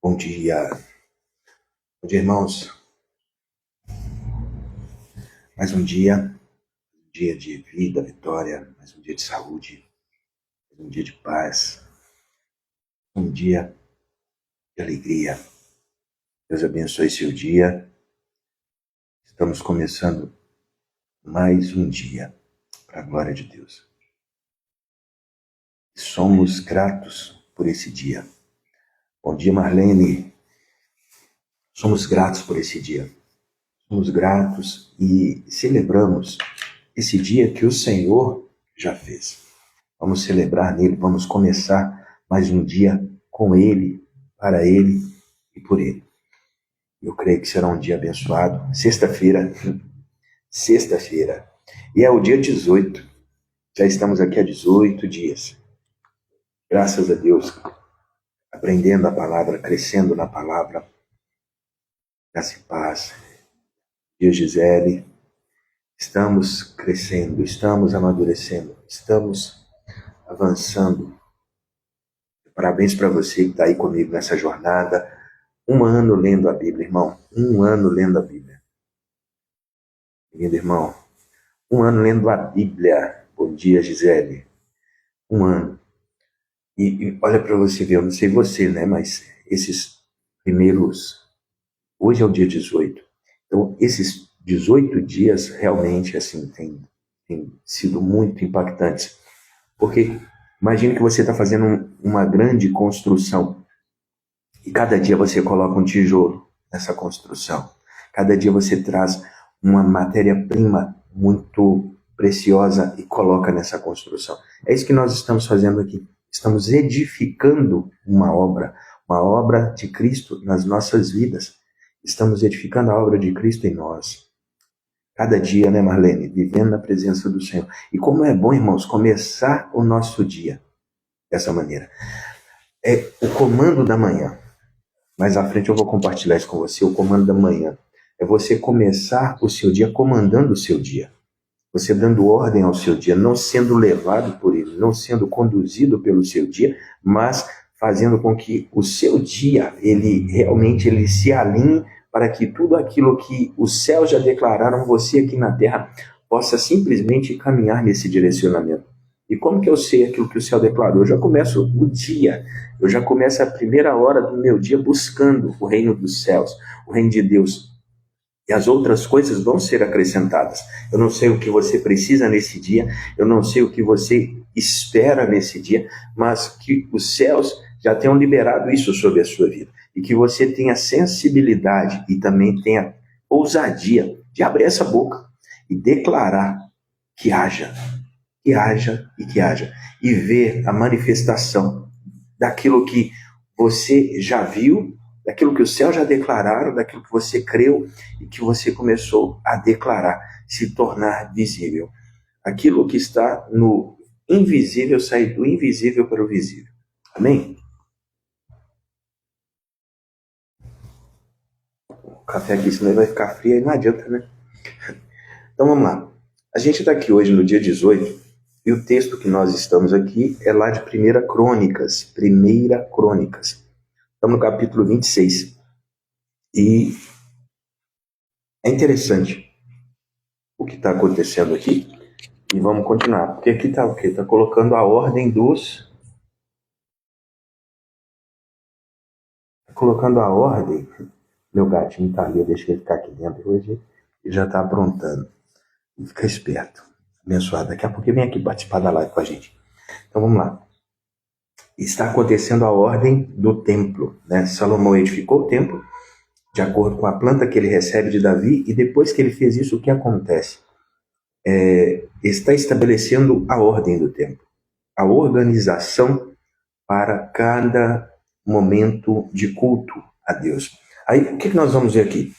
Bom dia. Bom dia, irmãos. Mais um dia de vida, vitória, mais um dia de saúde, mais um dia de paz, um dia de alegria. Deus abençoe seu dia. Estamos começando mais um dia, para a glória de Deus. Somos gratos por esse dia. Bom dia, Marlene. Somos gratos por esse dia. Somos gratos e celebramos esse dia que o Senhor já fez. Vamos celebrar nele, vamos começar mais um dia com ele, para ele e por ele. Eu creio que será um dia abençoado. Sexta-feira. E é o dia 18. Já estamos aqui há 18 dias. Graças a Deus, aprendendo a palavra, crescendo na palavra. Graça e paz. Dia Gisele. Estamos crescendo, estamos amadurecendo, estamos avançando. Parabéns para você que está aí comigo nessa jornada. 1 ano lendo a Bíblia, irmão. 1 ano lendo a Bíblia. Lindo irmão. 1 ano lendo a Bíblia. Bom dia, Gisele. 1 ano. E olha para você ver, eu não sei você, né? Mas esses primeiros... Hoje é o dia 18. Então, esses 18 dias realmente, assim, tem sido muito impactantes. Porque imagine que você está fazendo uma grande construção. E cada dia você coloca um tijolo nessa construção. Cada dia você traz uma matéria-prima muito preciosa e coloca nessa construção. É isso que nós estamos fazendo aqui. Estamos edificando uma obra de Cristo nas nossas vidas. Estamos edificando a obra de Cristo em nós. Cada dia, né, Marlene? Vivendo na presença do Senhor. E como é bom, irmãos, começar o nosso dia dessa maneira. É o comando da manhã. Mais à frente eu vou compartilhar isso com você. O comando da manhã é você começar o seu dia comandando o seu dia. Você dando ordem ao seu dia, não sendo levado por ele, não sendo conduzido pelo seu dia, mas fazendo com que o seu dia, ele realmente se alinhe para que tudo aquilo que os céus já declararam, você aqui na terra possa simplesmente caminhar nesse direcionamento. E como que eu sei aquilo que o céu declarou? Eu já começo o dia, eu já começo a primeira hora do meu dia buscando o reino dos céus, o reino de Deus. E as outras coisas vão ser acrescentadas. Eu não sei o que você precisa nesse dia, eu não sei o que você espera nesse dia, mas que os céus já tenham liberado isso sobre a sua vida. E que você tenha sensibilidade e também tenha ousadia de abrir essa boca e declarar que haja. E ver a manifestação daquilo que você já viu, daquilo que os céus já declararam, daquilo que você creu e que você começou a declarar, se tornar visível. Aquilo que está no invisível sair do invisível para o visível. Amém? O café aqui, senão vai ficar frio e não adianta, né? Então vamos lá. A gente está aqui hoje no dia 18 e o texto que nós estamos aqui é lá de 1 Crônicas. Estamos no capítulo 26. E é interessante o que está acontecendo aqui. E vamos continuar. Porque aqui está o quê? Está colocando a ordem dos... Está colocando a ordem... Meu gatinho está ali, eu deixei ele ficar aqui dentro hoje. Ele já está aprontando. Fica esperto. Abençoado. Daqui a pouco ele vem aqui participar da live com a gente. Então vamos lá. Está acontecendo a ordem do templo, né? Salomão edificou o templo de acordo com a planta que ele recebe de Davi, e depois que ele fez isso, o que acontece? Está estabelecendo a ordem do templo, a organização para cada momento de culto a Deus. Aí, o que nós vamos ver aqui?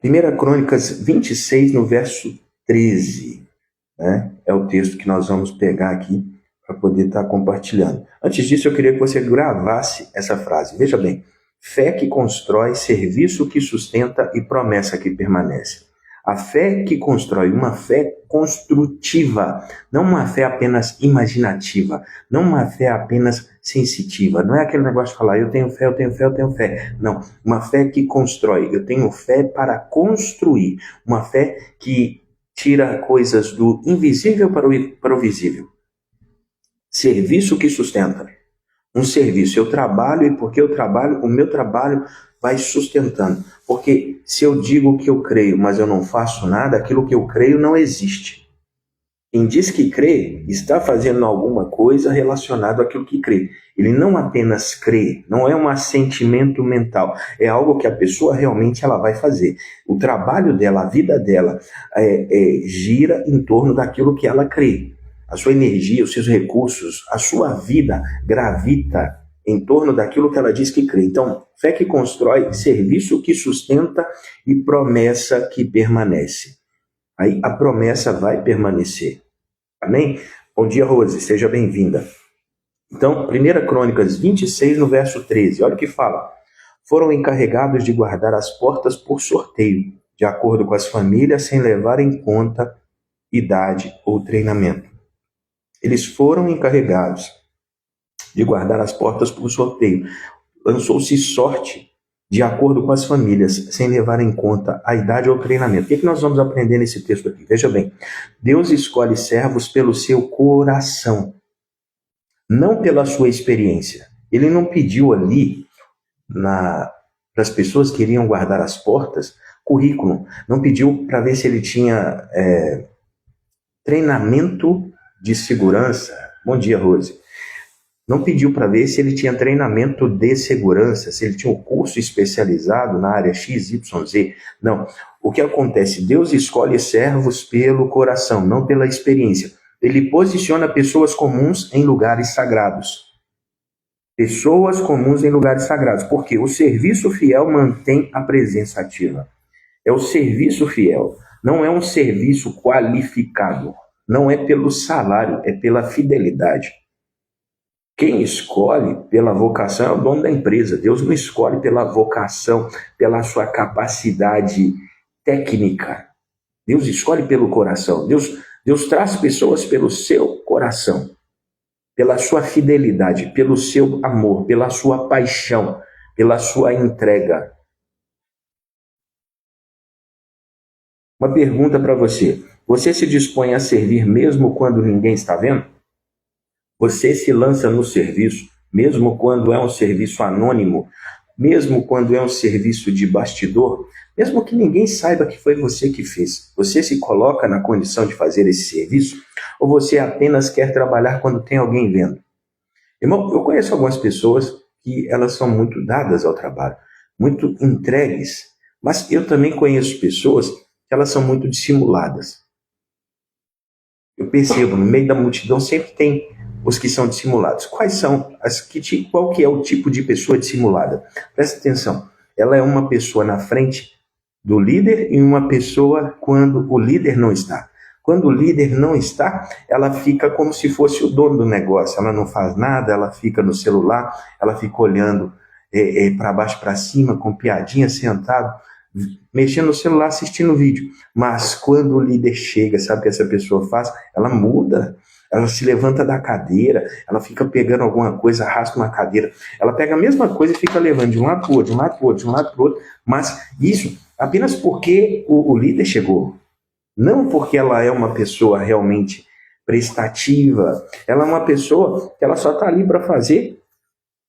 1 Crônicas 26, no verso 13, né? É o texto que nós vamos pegar aqui para poder estar compartilhando. Antes disso, eu queria que você gravasse essa frase. Veja bem, fé que constrói, serviço que sustenta e promessa que permanece. A fé que constrói, uma fé construtiva, não uma fé apenas imaginativa, não uma fé apenas sensitiva. Não é aquele negócio de falar, eu tenho fé, eu tenho fé, eu tenho fé. Não, uma fé que constrói. Eu tenho fé para construir. Uma fé que tira coisas do invisível para o visível. Serviço que sustenta. Um serviço. Eu trabalho e porque eu trabalho, o meu trabalho vai sustentando. Porque se eu digo que eu creio, mas eu não faço nada, aquilo que eu creio não existe. Quem diz que crê, está fazendo alguma coisa relacionada àquilo que crê. Ele não apenas crê, não é um assentimento mental, é algo que a pessoa realmente ela vai fazer. O trabalho dela, a vida dela, gira em torno daquilo que ela crê. A sua energia, os seus recursos, a sua vida gravita em torno daquilo que ela diz que crê. Então, fé que constrói, serviço que sustenta e promessa que permanece. Aí a promessa vai permanecer. Amém? Bom dia, Rose, seja bem-vinda. Então, 1 Crônicas 26, no verso 13, olha o que fala. Foram encarregados de guardar as portas por sorteio, de acordo com as famílias, sem levar em conta idade ou treinamento. Eles foram encarregados de guardar as portas por sorteio. Lançou-se sorte de acordo com as famílias, sem levar em conta a idade ou treinamento. O que nós vamos aprender nesse texto aqui? Veja bem, Deus escolhe servos pelo seu coração, não pela sua experiência. Ele não pediu ali, para as pessoas que iriam guardar as portas, currículo. Não pediu para ver se ele tinha treinamento de segurança. Bom dia, Rose. Não pediu para ver se ele tinha treinamento de segurança, se ele tinha um curso especializado na área XYZ. Não. O que acontece? Deus escolhe servos pelo coração, não pela experiência. Ele posiciona pessoas comuns em lugares sagrados. Pessoas comuns em lugares sagrados. Porque o serviço fiel mantém a presença ativa. É o serviço fiel. Não é um serviço qualificado. Não é pelo salário, é pela fidelidade. Quem escolhe pela vocação é o dono da empresa. Deus não escolhe pela vocação, pela sua capacidade técnica. Deus escolhe pelo coração. Deus traz pessoas pelo seu coração, pela sua fidelidade, pelo seu amor, pela sua paixão, pela sua entrega. Uma pergunta para você. Você se dispõe a servir mesmo quando ninguém está vendo? Você se lança no serviço, mesmo quando é um serviço anônimo, mesmo quando é um serviço de bastidor, mesmo que ninguém saiba que foi você que fez. Você se coloca na condição de fazer esse serviço ou você apenas quer trabalhar quando tem alguém vendo? Irmão, eu conheço algumas pessoas que elas são muito dadas ao trabalho, muito entregues, mas eu também conheço pessoas que elas são muito dissimuladas. Eu percebo, no meio da multidão sempre tem os que são dissimulados. Qual que é o tipo de pessoa dissimulada? Presta atenção. Ela é uma pessoa na frente do líder e uma pessoa quando o líder não está. Quando o líder não está, ela fica como se fosse o dono do negócio. Ela não faz nada, ela fica no celular, ela fica olhando para baixo, para cima, com piadinha, sentado, mexendo no celular, assistindo o vídeo. Mas quando o líder chega, sabe o que essa pessoa faz? Ela muda. Ela se levanta da cadeira, ela fica pegando alguma coisa, arrasta uma cadeira. Ela pega a mesma coisa e fica levando de um lado para o outro, de um lado para o outro, de um lado para o outro. Mas isso apenas porque o líder chegou. Não porque ela é uma pessoa realmente prestativa. Ela é uma pessoa que ela só está ali para fazer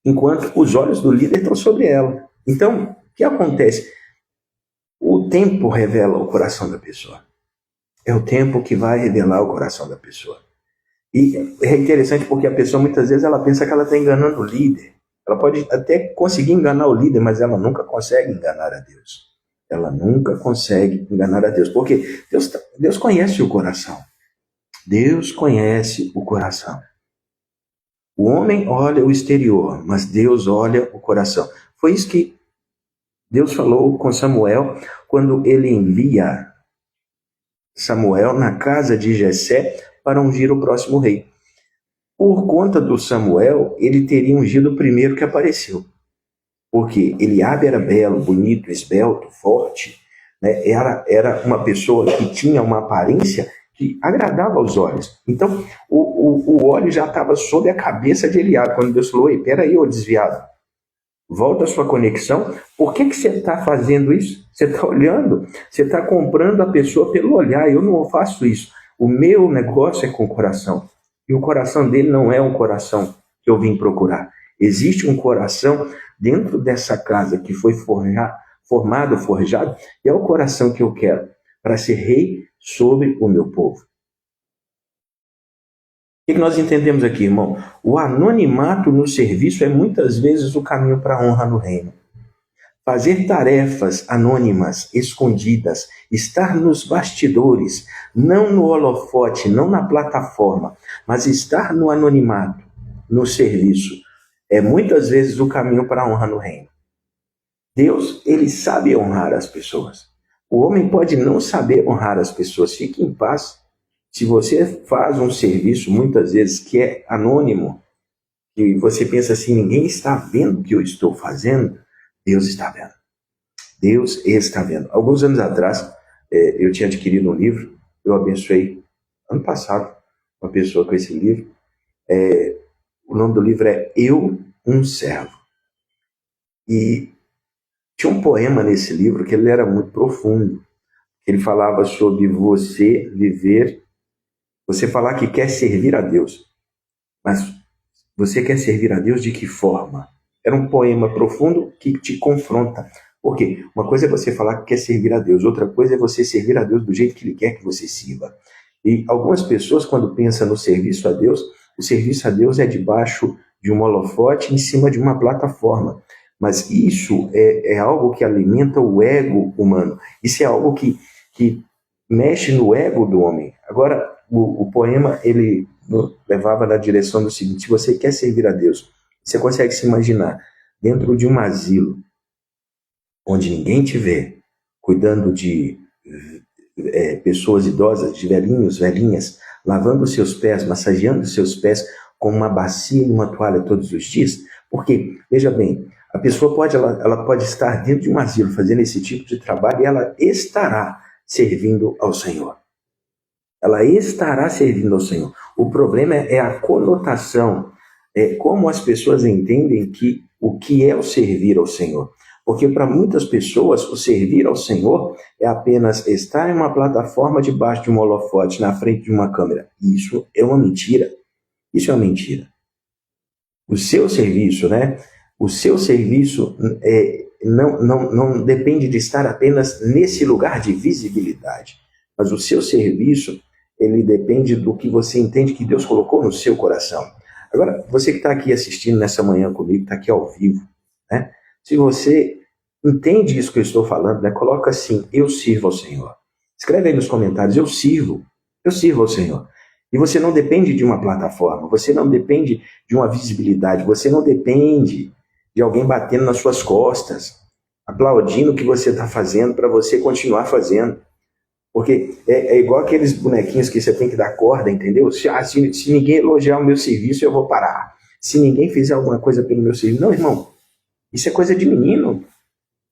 enquanto os olhos do líder estão sobre ela. Então, o que acontece? O tempo revela o coração da pessoa. É o tempo que vai revelar o coração da pessoa. E é interessante porque a pessoa muitas vezes ela pensa que ela está enganando o líder. Ela pode até conseguir enganar o líder, mas ela nunca consegue enganar a Deus. Ela nunca consegue enganar a Deus. Porque Deus conhece o coração. Deus conhece o coração. O homem olha o exterior, mas Deus olha o coração. Foi isso que Deus falou com Samuel quando ele envia Samuel na casa de Jessé para ungir o próximo rei. Por conta do Samuel, ele teria ungido o primeiro que apareceu. Porque Eliabe era belo, bonito, esbelto, forte, né? Era uma pessoa que tinha uma aparência que que agradava aos olhos. Então, o óleo já estava sobre a cabeça de Eliabe, quando Deus falou: ei, peraí, ô desviado, volta à sua conexão. Por que você está fazendo isso? Você está olhando, você está comprando a pessoa pelo olhar. Eu não faço isso. O meu negócio é com o coração. E o coração dele não é um coração que eu vim procurar. Existe um coração dentro dessa casa que foi formado, forjado, e é o coração que eu quero para ser rei sobre o meu povo. O que nós entendemos aqui, irmão? O anonimato no serviço é muitas vezes o caminho para a honra no reino. Fazer tarefas anônimas, escondidas, estar nos bastidores, não no holofote, não na plataforma, mas estar no anonimato, no serviço, é muitas vezes o caminho para a honra no reino. Deus, ele sabe honrar as pessoas. O homem pode não saber honrar as pessoas. Fique em paz. Se você faz um serviço, muitas vezes, que é anônimo, e você pensa assim, ninguém está vendo o que eu estou fazendo, Deus está vendo. Deus está vendo. Alguns anos atrás, eu tinha adquirido um livro, eu abençoei, ano passado, uma pessoa com esse livro. O nome do livro é Eu, um Servo. E tinha um poema nesse livro que ele era muito profundo. Ele falava sobre você viver, você falar que quer servir a Deus, mas você quer servir a Deus de que forma? Era um poema profundo que te confronta. Por quê? Uma coisa é você falar que quer servir a Deus, outra coisa é você servir a Deus do jeito que Ele quer que você sirva. E algumas pessoas, quando pensam no serviço a Deus, o serviço a Deus é debaixo de um holofote, em cima de uma plataforma. Mas isso é algo que alimenta o ego humano. Isso é algo que mexe no ego do homem. Agora, o poema, ele levava na direção do seguinte: se você quer servir a Deus, você consegue se imaginar dentro de um asilo, onde ninguém te vê, cuidando de pessoas idosas, de velhinhos, velhinhas, lavando os seus pés, massageando os seus pés com uma bacia e uma toalha todos os dias. Porque, veja bem, a pessoa ela pode estar dentro de um asilo fazendo esse tipo de trabalho e ela estará servindo ao Senhor. Ela estará servindo ao Senhor. O problema é a conotação, como as pessoas entendem o que é o servir ao Senhor. Porque para muitas pessoas, o servir ao Senhor é apenas estar em uma plataforma debaixo de um holofote, na frente de uma câmera. Isso é uma mentira. Isso é uma mentira. O seu serviço, né? O seu serviço não depende de estar apenas nesse lugar de visibilidade. Mas o seu serviço, ele depende do que você entende que Deus colocou no seu coração. Agora, você que está aqui assistindo nessa manhã comigo, está aqui ao vivo, né? Se você entende isso que eu estou falando, né? Coloca assim: eu sirvo ao Senhor. Escreve aí nos comentários: eu sirvo ao Senhor. E você não depende de uma plataforma, você não depende de uma visibilidade, você não depende de alguém batendo nas suas costas, aplaudindo o que você está fazendo para você continuar fazendo. Porque é igual aqueles bonequinhos que você tem que dar corda, entendeu? Se ninguém elogiar o meu serviço, eu vou parar. Se ninguém fizer alguma coisa pelo meu serviço... Não, irmão, isso é coisa de menino.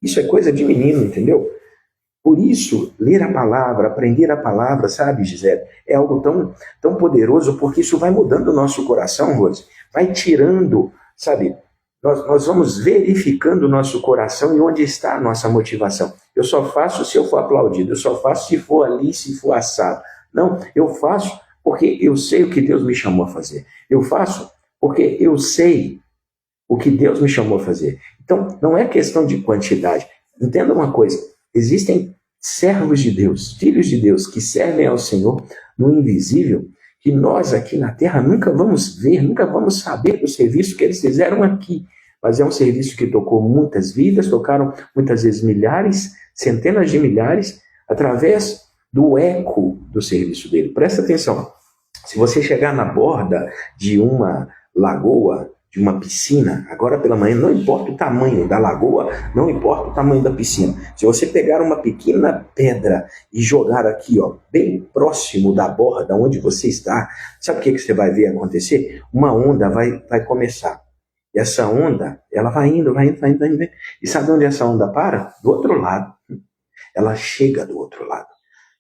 Isso é coisa de menino, entendeu? Por isso, ler a palavra, aprender a palavra, sabe, Gisele, é algo tão poderoso, porque isso vai mudando o nosso coração, Rose. Vai tirando, sabe, nós vamos verificando o nosso coração e onde está a nossa motivação. Eu só faço se eu for aplaudido, eu só faço se for ali, se for assado. Não, eu faço porque eu sei o que Deus me chamou a fazer. Eu faço porque eu sei o que Deus me chamou a fazer. Então, não é questão de quantidade. Entenda uma coisa: existem servos de Deus, filhos de Deus, que servem ao Senhor no invisível, que nós aqui na terra nunca vamos ver, nunca vamos saber do serviço que eles fizeram aqui. Mas é um serviço que tocou muitas vidas, tocaram muitas vezes milhares, centenas de milhares, através do eco do serviço dele. Presta atenção: se você chegar na borda de uma lagoa, de uma piscina, agora pela manhã, não importa o tamanho da lagoa, não importa o tamanho da piscina. Se você pegar uma pequena pedra e jogar aqui, ó, bem próximo da borda onde você está, sabe o que você vai ver acontecer? Uma onda vai começar. E essa onda, ela vai indo. E sabe onde essa onda para? Do outro lado. Ela chega do outro lado.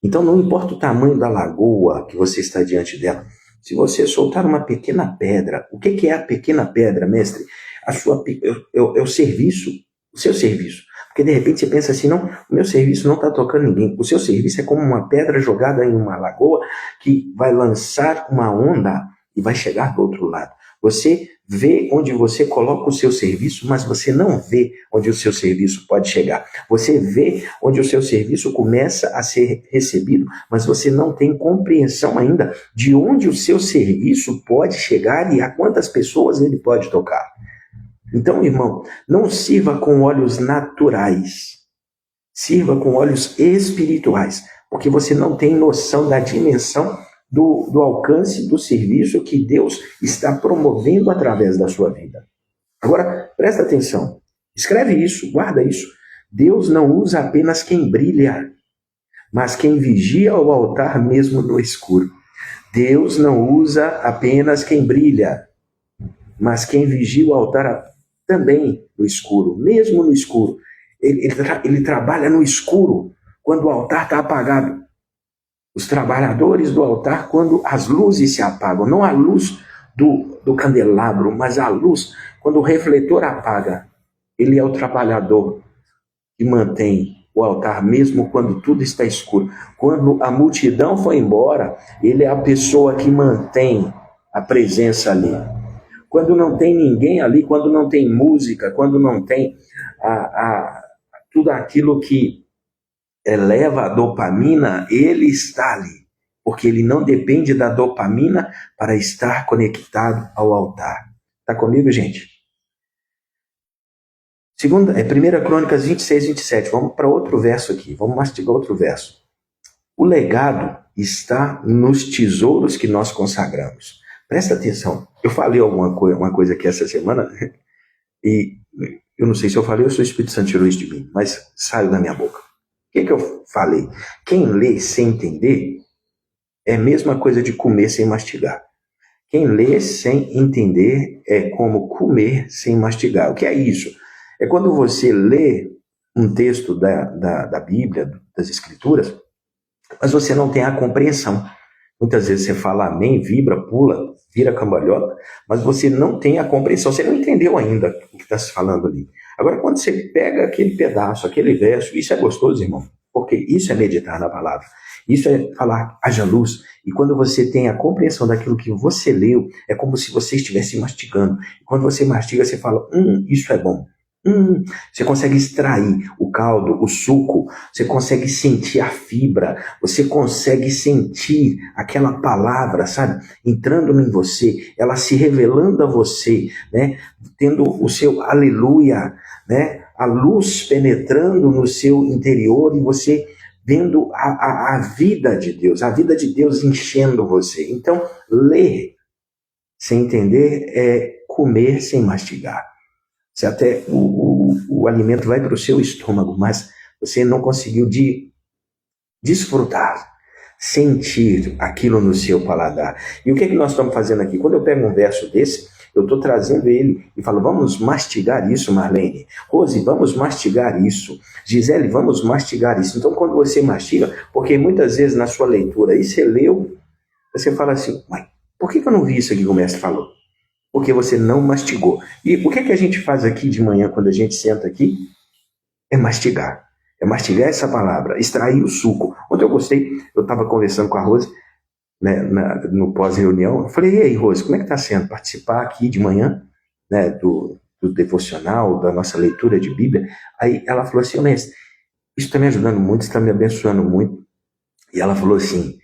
Então não importa o tamanho da lagoa que você está diante dela. Se você soltar uma pequena pedra, o que é a pequena pedra, mestre? É o serviço, o seu serviço. Porque de repente você pensa assim, não, o meu serviço não está tocando ninguém. O seu serviço é como uma pedra jogada em uma lagoa que vai lançar uma onda e vai chegar do outro lado. Você vê onde você coloca o seu serviço, mas você não vê onde o seu serviço pode chegar. Você vê onde o seu serviço começa a ser recebido, mas você não tem compreensão ainda de onde o seu serviço pode chegar e a quantas pessoas ele pode tocar. Então, irmão, não sirva com olhos naturais, sirva com olhos espirituais, porque você não tem noção da dimensão do alcance do serviço que Deus está promovendo através da sua vida. Agora, presta atenção, escreve isso, guarda isso. Deus não usa apenas quem brilha, mas quem vigia o altar mesmo no escuro. Deus não usa apenas quem brilha, mas quem vigia o altar também no escuro, mesmo no escuro. Ele trabalha no escuro, quando o altar está apagado. Os trabalhadores do altar, quando as luzes se apagam, não a luz do candelabro, mas a luz, quando o refletor apaga, ele é o trabalhador que mantém o altar, mesmo quando tudo está escuro. Quando a multidão foi embora, ele é a pessoa que mantém a presença ali. Quando não tem ninguém ali, quando não tem música, quando não tem tudo aquilo que eleva a dopamina, ele está ali, porque ele não depende da dopamina para estar conectado ao altar. Está comigo, gente? 1 Crônicas 26, 27. Vamos para outro verso aqui. Vamos mastigar outro verso. O legado está nos tesouros que nós consagramos. Presta atenção. Eu falei uma coisa aqui essa semana e eu não sei se eu falei ou se o Espírito Santo tirou isso de mim, mas saiu da minha boca. O que eu falei? Quem lê sem entender é a mesma coisa de comer sem mastigar. Quem lê sem entender é como comer sem mastigar. O que é isso? É quando você lê um texto da Bíblia, das Escrituras, mas você não tem a compreensão. Muitas vezes você fala amém, vibra, pula, vira cambalhota, mas você não tem a compreensão, você não entendeu ainda o que está se falando ali. Agora, quando você pega aquele pedaço, aquele verso, isso é gostoso, irmão, porque isso é meditar na palavra. Isso é falar, haja luz. E quando você tem a compreensão daquilo que você leu, é como se você estivesse mastigando. E quando você mastiga, você fala, isso é bom. Você consegue extrair o caldo, o suco, você consegue sentir a fibra, você consegue sentir aquela palavra, sabe, entrando em você, ela se revelando a você, né, tendo o seu aleluia, né, a luz penetrando no seu interior e você vendo a vida de Deus, a vida de Deus enchendo você. Então, ler sem entender é comer sem mastigar. Você até o alimento vai para o seu estômago, mas você não conseguiu desfrutar, sentir aquilo no seu paladar. E o que nós estamos fazendo aqui? Quando eu pego um verso desse, eu estou trazendo ele e falo, vamos mastigar isso, Marlene. Rose, vamos mastigar isso. Gisele, vamos mastigar isso. Então, quando você mastiga, porque muitas vezes na sua leitura, aí você leu, você fala assim, mas por que eu não vi isso aqui que o mestre falou? Porque você não mastigou. E o que a gente faz aqui de manhã, quando a gente senta aqui? É mastigar. É mastigar essa palavra, extrair o suco. Ontem eu gostei, eu estava conversando com a Rose, né, no pós-reunião, eu falei, e aí, Rose, como é que está sendo participar aqui de manhã, né, do devocional, da nossa leitura de Bíblia? Aí ela falou assim, mestre, isso está me ajudando muito, está me abençoando muito. E ela falou assim,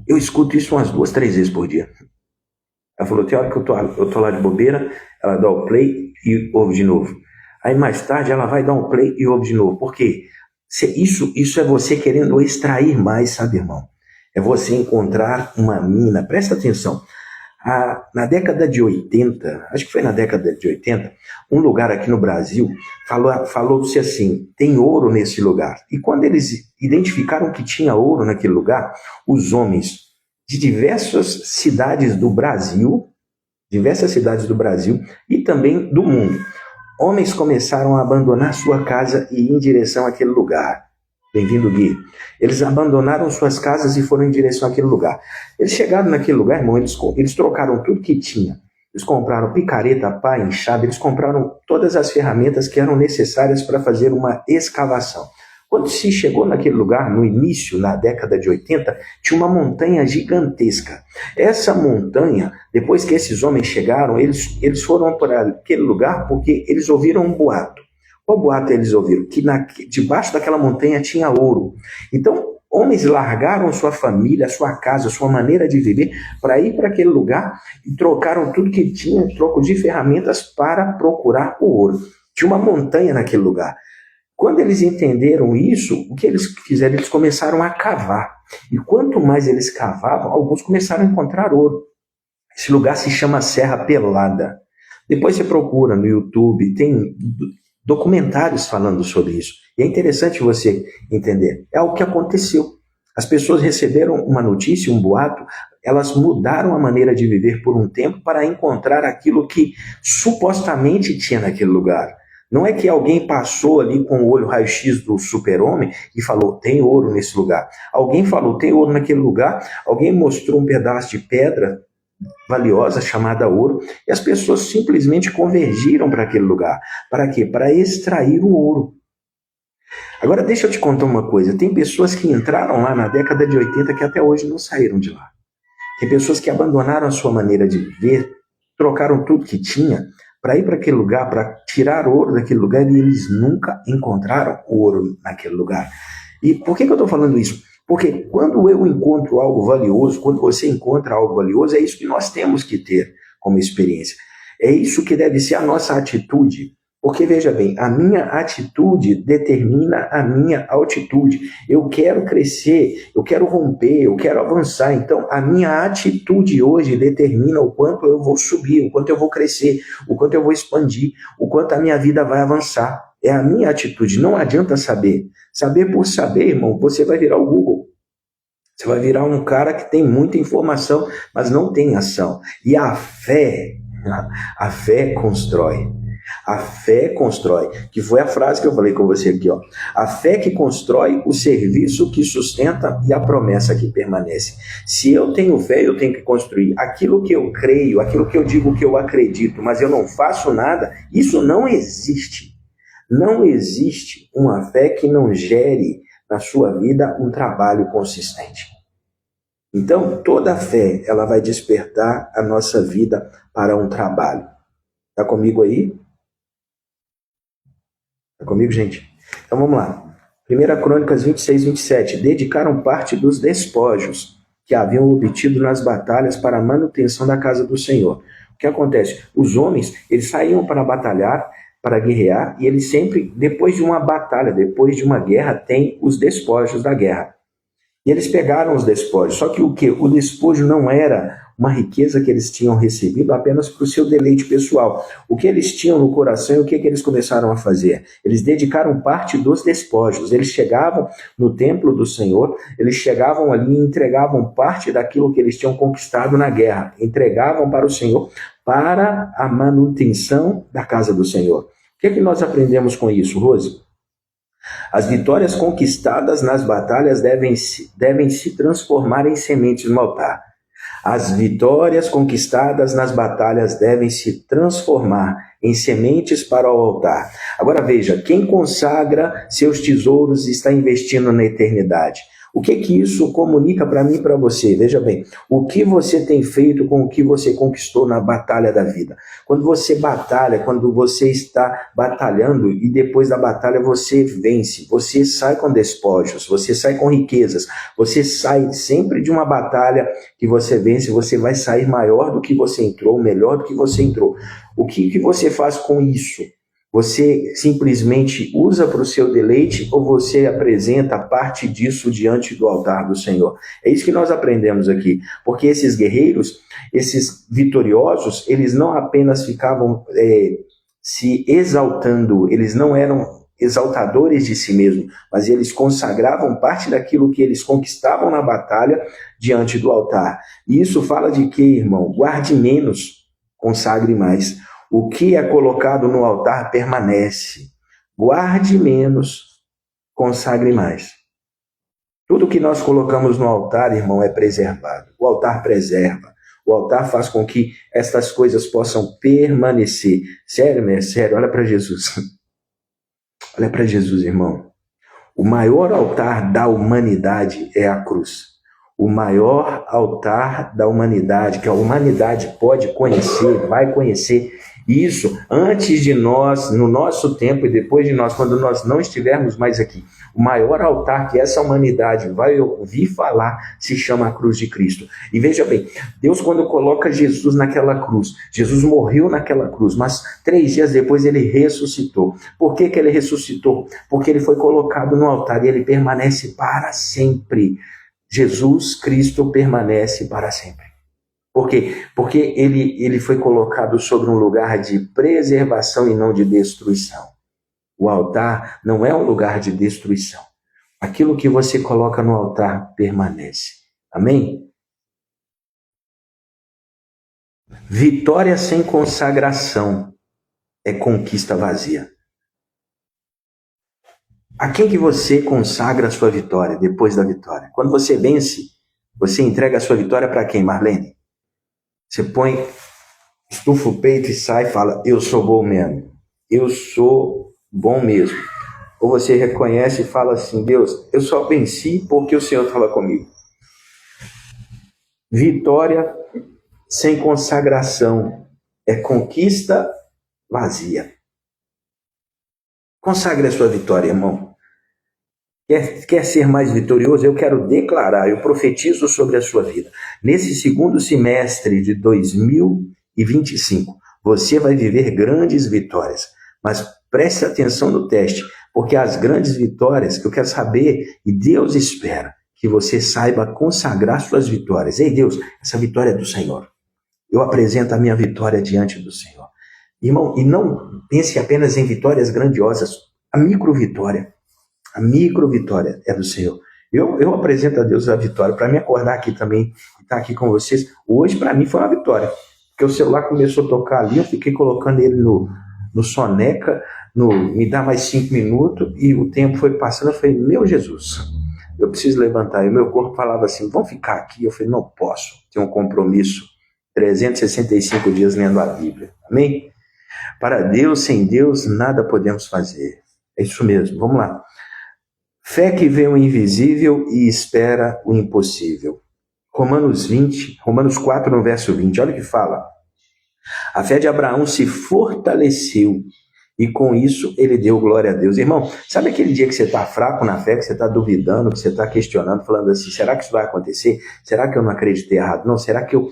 eu escuto isso umas 2, 3 vezes por dia. Ela falou, tem hora que eu tô lá de bobeira, ela dá o play e ouve de novo. Aí mais tarde ela vai dar um play e ouve de novo. Por quê? Isso é você querendo extrair mais, sabe, irmão? É você encontrar uma mina. Presta atenção. Na década de 80, acho que foi na década de 80, um lugar aqui no Brasil falou-se assim, tem ouro nesse lugar. E quando eles identificaram que tinha ouro naquele lugar, os homens de diversas cidades do Brasil e também do mundo. Homens começaram a abandonar sua casa e ir em direção àquele lugar. Bem-vindo, Gui. Eles abandonaram suas casas e foram em direção àquele lugar. Eles chegaram naquele lugar, irmão, eles trocaram tudo que tinha. Eles compraram picareta, pá, enxada, eles compraram todas as ferramentas que eram necessárias para fazer uma escavação. Quando se chegou naquele lugar, no início, na década de 80, tinha uma montanha gigantesca. Essa montanha, depois que esses homens chegaram, eles foram para aquele lugar porque eles ouviram um boato. Qual boato eles ouviram? Que debaixo daquela montanha tinha ouro. Então, homens largaram sua família, sua casa, sua maneira de viver para ir para aquele lugar e trocaram tudo que tinha em troco de ferramentas para procurar o ouro. Tinha uma montanha naquele lugar. Quando eles entenderam isso, o que eles fizeram? Eles começaram a cavar. E quanto mais eles cavavam, alguns começaram a encontrar ouro. Esse lugar se chama Serra Pelada. Depois você procura no YouTube, tem documentários falando sobre isso. E é interessante você entender. É o que aconteceu. As pessoas receberam uma notícia, um boato, elas mudaram a maneira de viver por um tempo para encontrar aquilo que supostamente tinha naquele lugar. Não é que alguém passou ali com o olho raio-x do super-homem e falou, tem ouro nesse lugar. Alguém falou, tem ouro naquele lugar. Alguém mostrou um pedaço de pedra valiosa chamada ouro, e as pessoas simplesmente convergiram para aquele lugar. Para quê? Para extrair o ouro. Agora deixa eu te contar uma coisa, tem pessoas que entraram lá na década de 80 que até hoje não saíram de lá. Tem pessoas que abandonaram a sua maneira de viver, trocaram tudo que tinha para ir para aquele lugar, para tirar ouro daquele lugar, e eles nunca encontraram ouro naquele lugar. E por que eu estou falando isso? Porque quando eu encontro algo valioso, quando você encontra algo valioso, é isso que nós temos que ter como experiência. É isso que deve ser a nossa atitude. Porque, veja bem, a minha atitude determina a minha altitude. Eu quero crescer, eu quero romper, eu quero avançar. Então, a minha atitude hoje determina o quanto eu vou subir, o quanto eu vou crescer, o quanto eu vou expandir, o quanto a minha vida vai avançar. É a minha atitude, não adianta saber. Saber por saber, irmão, você vai virar o Google. Você vai virar um cara que tem muita informação, mas não tem ação. E a fé constrói. A fé constrói, que foi a frase que eu falei com você aqui, ó. A fé que constrói, o serviço que sustenta e a promessa que permanece. Se eu tenho fé, eu tenho que construir aquilo que eu creio, aquilo que eu digo que eu acredito, mas eu não faço nada, isso não existe. Não existe uma fé que não gere na sua vida um trabalho consistente. Então, toda fé, ela vai despertar a nossa vida para um trabalho. Tá comigo aí? Tá comigo, gente? Então vamos lá. 1 Crônicas 26, 27. Dedicaram parte dos despojos que haviam obtido nas batalhas para a manutenção da casa do Senhor. O que acontece? Os homens, eles saíam para batalhar, para guerrear, e eles sempre, depois de uma batalha, depois de uma guerra, tem os despojos da guerra. E eles pegaram os despojos, só que o quê? O despojo não era uma riqueza que eles tinham recebido apenas para o seu deleite pessoal. O que eles tinham no coração e o que eles começaram a fazer? Eles dedicaram parte dos despojos. Eles chegavam no templo do Senhor, eles chegavam ali e entregavam parte daquilo que eles tinham conquistado na guerra. Entregavam para o Senhor para a manutenção da casa do Senhor. O que é que nós aprendemos com isso, Rose? As vitórias conquistadas nas batalhas devem se transformar em sementes no altar. As vitórias conquistadas nas batalhas devem se transformar em sementes para o altar. Agora veja, quem consagra seus tesouros está investindo na eternidade. O que isso comunica para mim e para você? Veja bem, o que você tem feito com o que você conquistou na batalha da vida? Quando você batalha, quando você está batalhando e depois da batalha você vence, você sai com despojos, você sai com riquezas, você sai sempre de uma batalha que você vence, você vai sair maior do que você entrou, melhor do que você entrou. O que você faz com isso? Você simplesmente usa para o seu deleite ou você apresenta parte disso diante do altar do Senhor? É isso que nós aprendemos aqui, porque esses guerreiros, esses vitoriosos, eles não apenas ficavam se exaltando, eles não eram exaltadores de si mesmos, mas eles consagravam parte daquilo que eles conquistavam na batalha diante do altar. E isso fala de que, irmão? Guarde menos, consagre mais. O que é colocado no altar permanece. Guarde menos, consagre mais. Tudo que nós colocamos no altar, irmão, é preservado. O altar preserva. O altar faz com que estas coisas possam permanecer. Sério, é sério, olha para Jesus. Olha para Jesus, irmão. O maior altar da humanidade é a cruz. O maior altar da humanidade, que a humanidade pode conhecer, vai conhecer isso antes de nós, no nosso tempo e depois de nós, quando nós não estivermos mais aqui. O maior altar que essa humanidade vai ouvir falar se chama a cruz de Cristo. E veja bem, Deus quando coloca Jesus naquela cruz, Jesus morreu naquela cruz, mas 3 dias depois ele ressuscitou. Por que ele ressuscitou? Porque ele foi colocado no altar e ele permanece para sempre. Jesus Cristo permanece para sempre. Por quê? Porque ele foi colocado sobre um lugar de preservação e não de destruição. O altar não é um lugar de destruição. Aquilo que você coloca no altar permanece. Amém? Vitória sem consagração é conquista vazia. A quem que você consagra a sua vitória depois da vitória? Quando você vence, você entrega a sua vitória para quem, Marlene? Você põe, estufa o peito e sai e fala, eu sou bom mesmo. Eu sou bom mesmo. Ou você reconhece e fala assim, Deus, eu só venci porque o Senhor estava comigo. Vitória sem consagração é conquista vazia. Consagre a sua vitória, irmão. Quer ser mais vitorioso? Eu quero declarar, eu profetizo sobre a sua vida. Nesse segundo semestre de 2025, você vai viver grandes vitórias. Mas preste atenção no teste, porque as grandes vitórias que eu quero saber, e Deus espera que você saiba consagrar suas vitórias. Ei, Deus, essa vitória é do Senhor. Eu apresento a minha vitória diante do Senhor. Irmão, e não pense apenas em vitórias grandiosas, a micro-vitória. A micro-vitória é do Senhor. Eu apresento a Deus a vitória. Para me acordar aqui também, estar aqui com vocês, hoje para mim foi uma vitória. Porque o celular começou a tocar ali, eu fiquei colocando ele no soneca, me dá mais 5 minutos, e o tempo foi passando, eu falei, meu Jesus, eu preciso levantar. E o meu corpo falava assim, vamos ficar aqui? Eu falei, não posso, tenho um compromisso, 365 dias lendo a Bíblia. Amém? Para Deus, sem Deus, nada podemos fazer. É isso mesmo, vamos lá. Fé que vê o invisível e espera o impossível. Romanos 4, no verso 20, olha o que fala. A fé de Abraão se fortaleceu e com isso ele deu glória a Deus. Irmão, sabe aquele dia que você está fraco na fé, que você está duvidando, que você está questionando, falando assim, será que isso vai acontecer? Será que eu não acreditei errado? Não, será que eu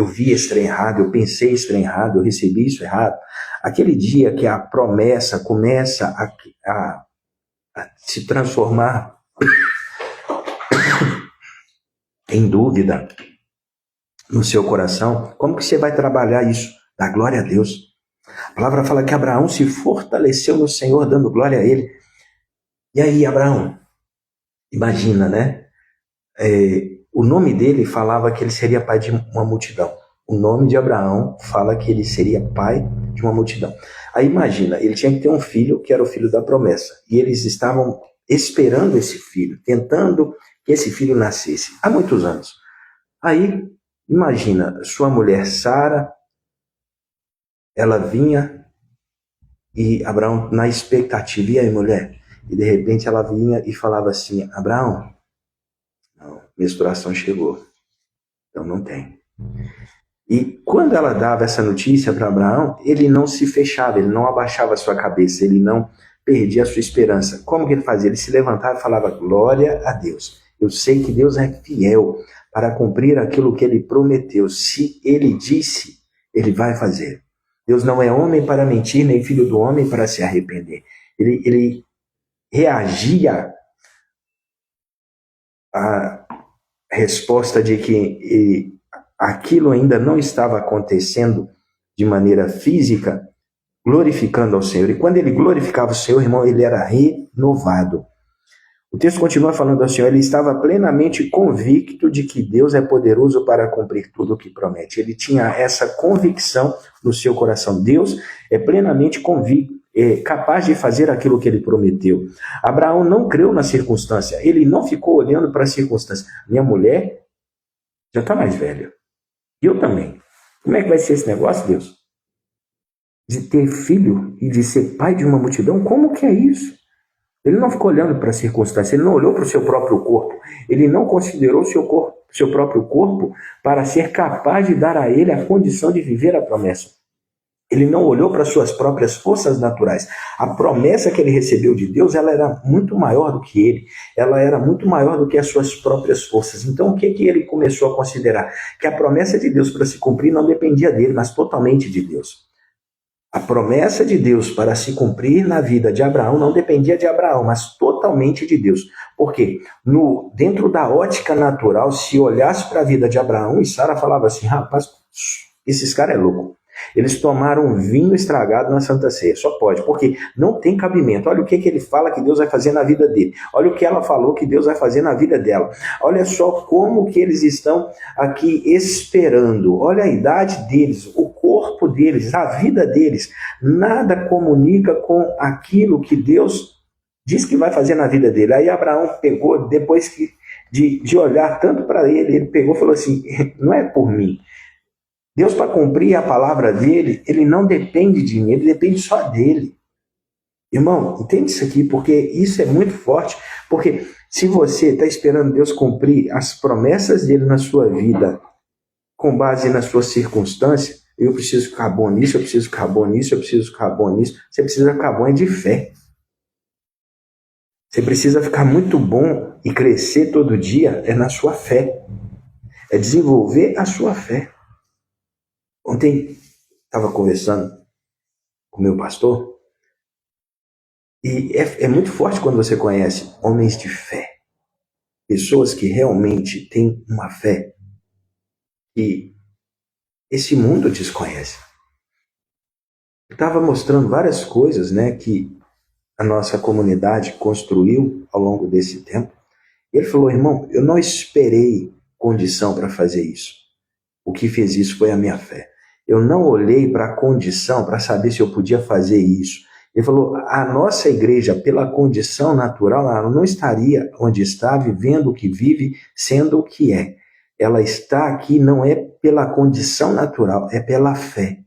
vi esse trem errado, eu pensei esse trem errado, eu recebi isso errado? Aquele dia que a promessa começa a se transformar em dúvida no seu coração, como que você vai trabalhar isso? Dá glória a Deus. A palavra fala que Abraão se fortaleceu no Senhor, dando glória a Ele. E aí, Abraão, imagina, né? O nome dele falava que ele seria pai de uma multidão. O nome de Abraão fala que ele seria pai de uma multidão. Aí imagina, ele tinha que ter um filho que era o filho da promessa. E eles estavam esperando esse filho, tentando que esse filho nascesse há muitos anos. Aí, imagina, sua mulher Sara, ela vinha e Abraão na expectativa, e aí mulher? E de repente ela vinha e falava assim, Abraão, não, menstruação chegou, então não tem. E quando ela dava essa notícia para Abraão, ele não se fechava, ele não abaixava a sua cabeça, ele não perdia a sua esperança. Como que ele fazia? Ele se levantava e falava, glória a Deus. Eu sei que Deus é fiel para cumprir aquilo que ele prometeu. Se ele disse, ele vai fazer. Deus não é homem para mentir, nem filho do homem para se arrepender. Ele reagia à resposta de que aquilo ainda não estava acontecendo de maneira física, glorificando ao Senhor. E quando ele glorificava o Senhor, irmão, ele era renovado. O texto continua falando assim, ele estava plenamente convicto de que Deus é poderoso para cumprir tudo o que promete. Ele tinha essa convicção no seu coração. Deus é plenamente capaz de fazer aquilo que ele prometeu. Abraão não creu na circunstância, ele não ficou olhando para a circunstância. Minha mulher já está mais velha, e eu também. Como é que vai ser esse negócio, Deus? De ter filho e de ser pai de uma multidão? Como que é isso? Ele não ficou olhando para a circunstância, ele não olhou para o seu próprio corpo, ele não considerou seu próprio corpo para ser capaz de dar a ele a condição de viver a promessa. Ele não olhou para suas próprias forças naturais. A promessa que ele recebeu de Deus, ela era muito maior do que ele. Ela era muito maior do que as suas próprias forças. Então, o que ele começou a considerar? Que a promessa de Deus para se cumprir não dependia dele, mas totalmente de Deus. A promessa de Deus para se cumprir na vida de Abraão não dependia de Abraão, mas totalmente de Deus. Por quê? Dentro da ótica natural, se olhasse para a vida de Abraão, e Sara falava assim, rapaz, esses caras é louco. Eles tomaram vinho estragado na Santa Ceia. Só pode, porque não tem cabimento. Olha o que ele fala que Deus vai fazer na vida dele. Olha o que ela falou que Deus vai fazer na vida dela. Olha só como que eles estão aqui esperando. Olha a idade deles, o corpo deles, a vida deles. Nada comunica com aquilo que Deus diz que vai fazer na vida dele. Aí Abraão pegou, depois de olhar tanto para ele pegou e falou assim, não é por mim. Deus, para cumprir a palavra dele, ele não depende de mim, ele depende só dele. Irmão, entende isso aqui, porque isso é muito forte, porque se você está esperando Deus cumprir as promessas dele na sua vida, com base na sua circunstância, eu preciso ficar bom nisso, eu preciso ficar bom nisso, eu preciso ficar bom nisso, você precisa ficar bom de fé. Você precisa ficar muito bom e crescer todo dia é na sua fé, é desenvolver a sua fé. Ontem estava conversando com o meu pastor e é muito forte quando você conhece homens de fé, pessoas que realmente têm uma fé que esse mundo desconhece. Eu estava mostrando várias coisas, né, que a nossa comunidade construiu ao longo desse tempo. E ele falou, irmão, eu não esperei condição para fazer isso. O que fez isso foi a minha fé. Eu não olhei para a condição para saber se eu podia fazer isso. Ele falou, a nossa igreja, pela condição natural, ela não estaria onde está, vivendo o que vive, sendo o que é. Ela está aqui não é pela condição natural, é pela fé.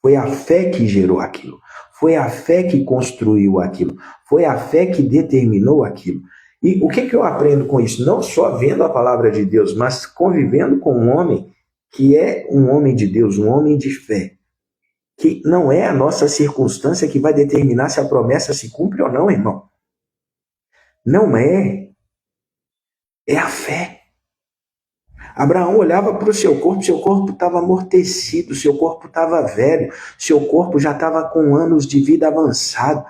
Foi a fé que gerou aquilo. Foi a fé que construiu aquilo. Foi a fé que determinou aquilo. E o que eu aprendo com isso? Não só vendo a palavra de Deus, mas convivendo com um homem que é um homem de Deus, um homem de fé, que não é a nossa circunstância que vai determinar se a promessa se cumpre ou não, irmão. Não é. É a fé. Abraão olhava para o seu corpo estava amortecido, seu corpo estava velho, seu corpo já estava com anos de vida avançado.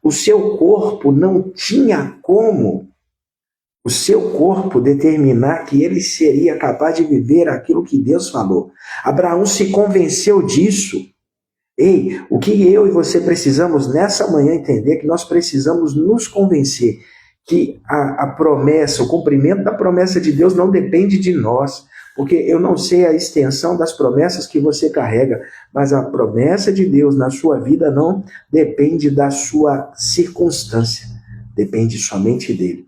O seu corpo não tinha como o seu corpo determinar que ele seria capaz de viver aquilo que Deus falou. Abraão se convenceu disso. Ei, o que eu e você precisamos nessa manhã entender, que nós precisamos nos convencer que a promessa, o cumprimento da promessa de Deus não depende de nós, porque eu não sei a extensão das promessas que você carrega, mas a promessa de Deus na sua vida não depende da sua circunstância, depende somente dele.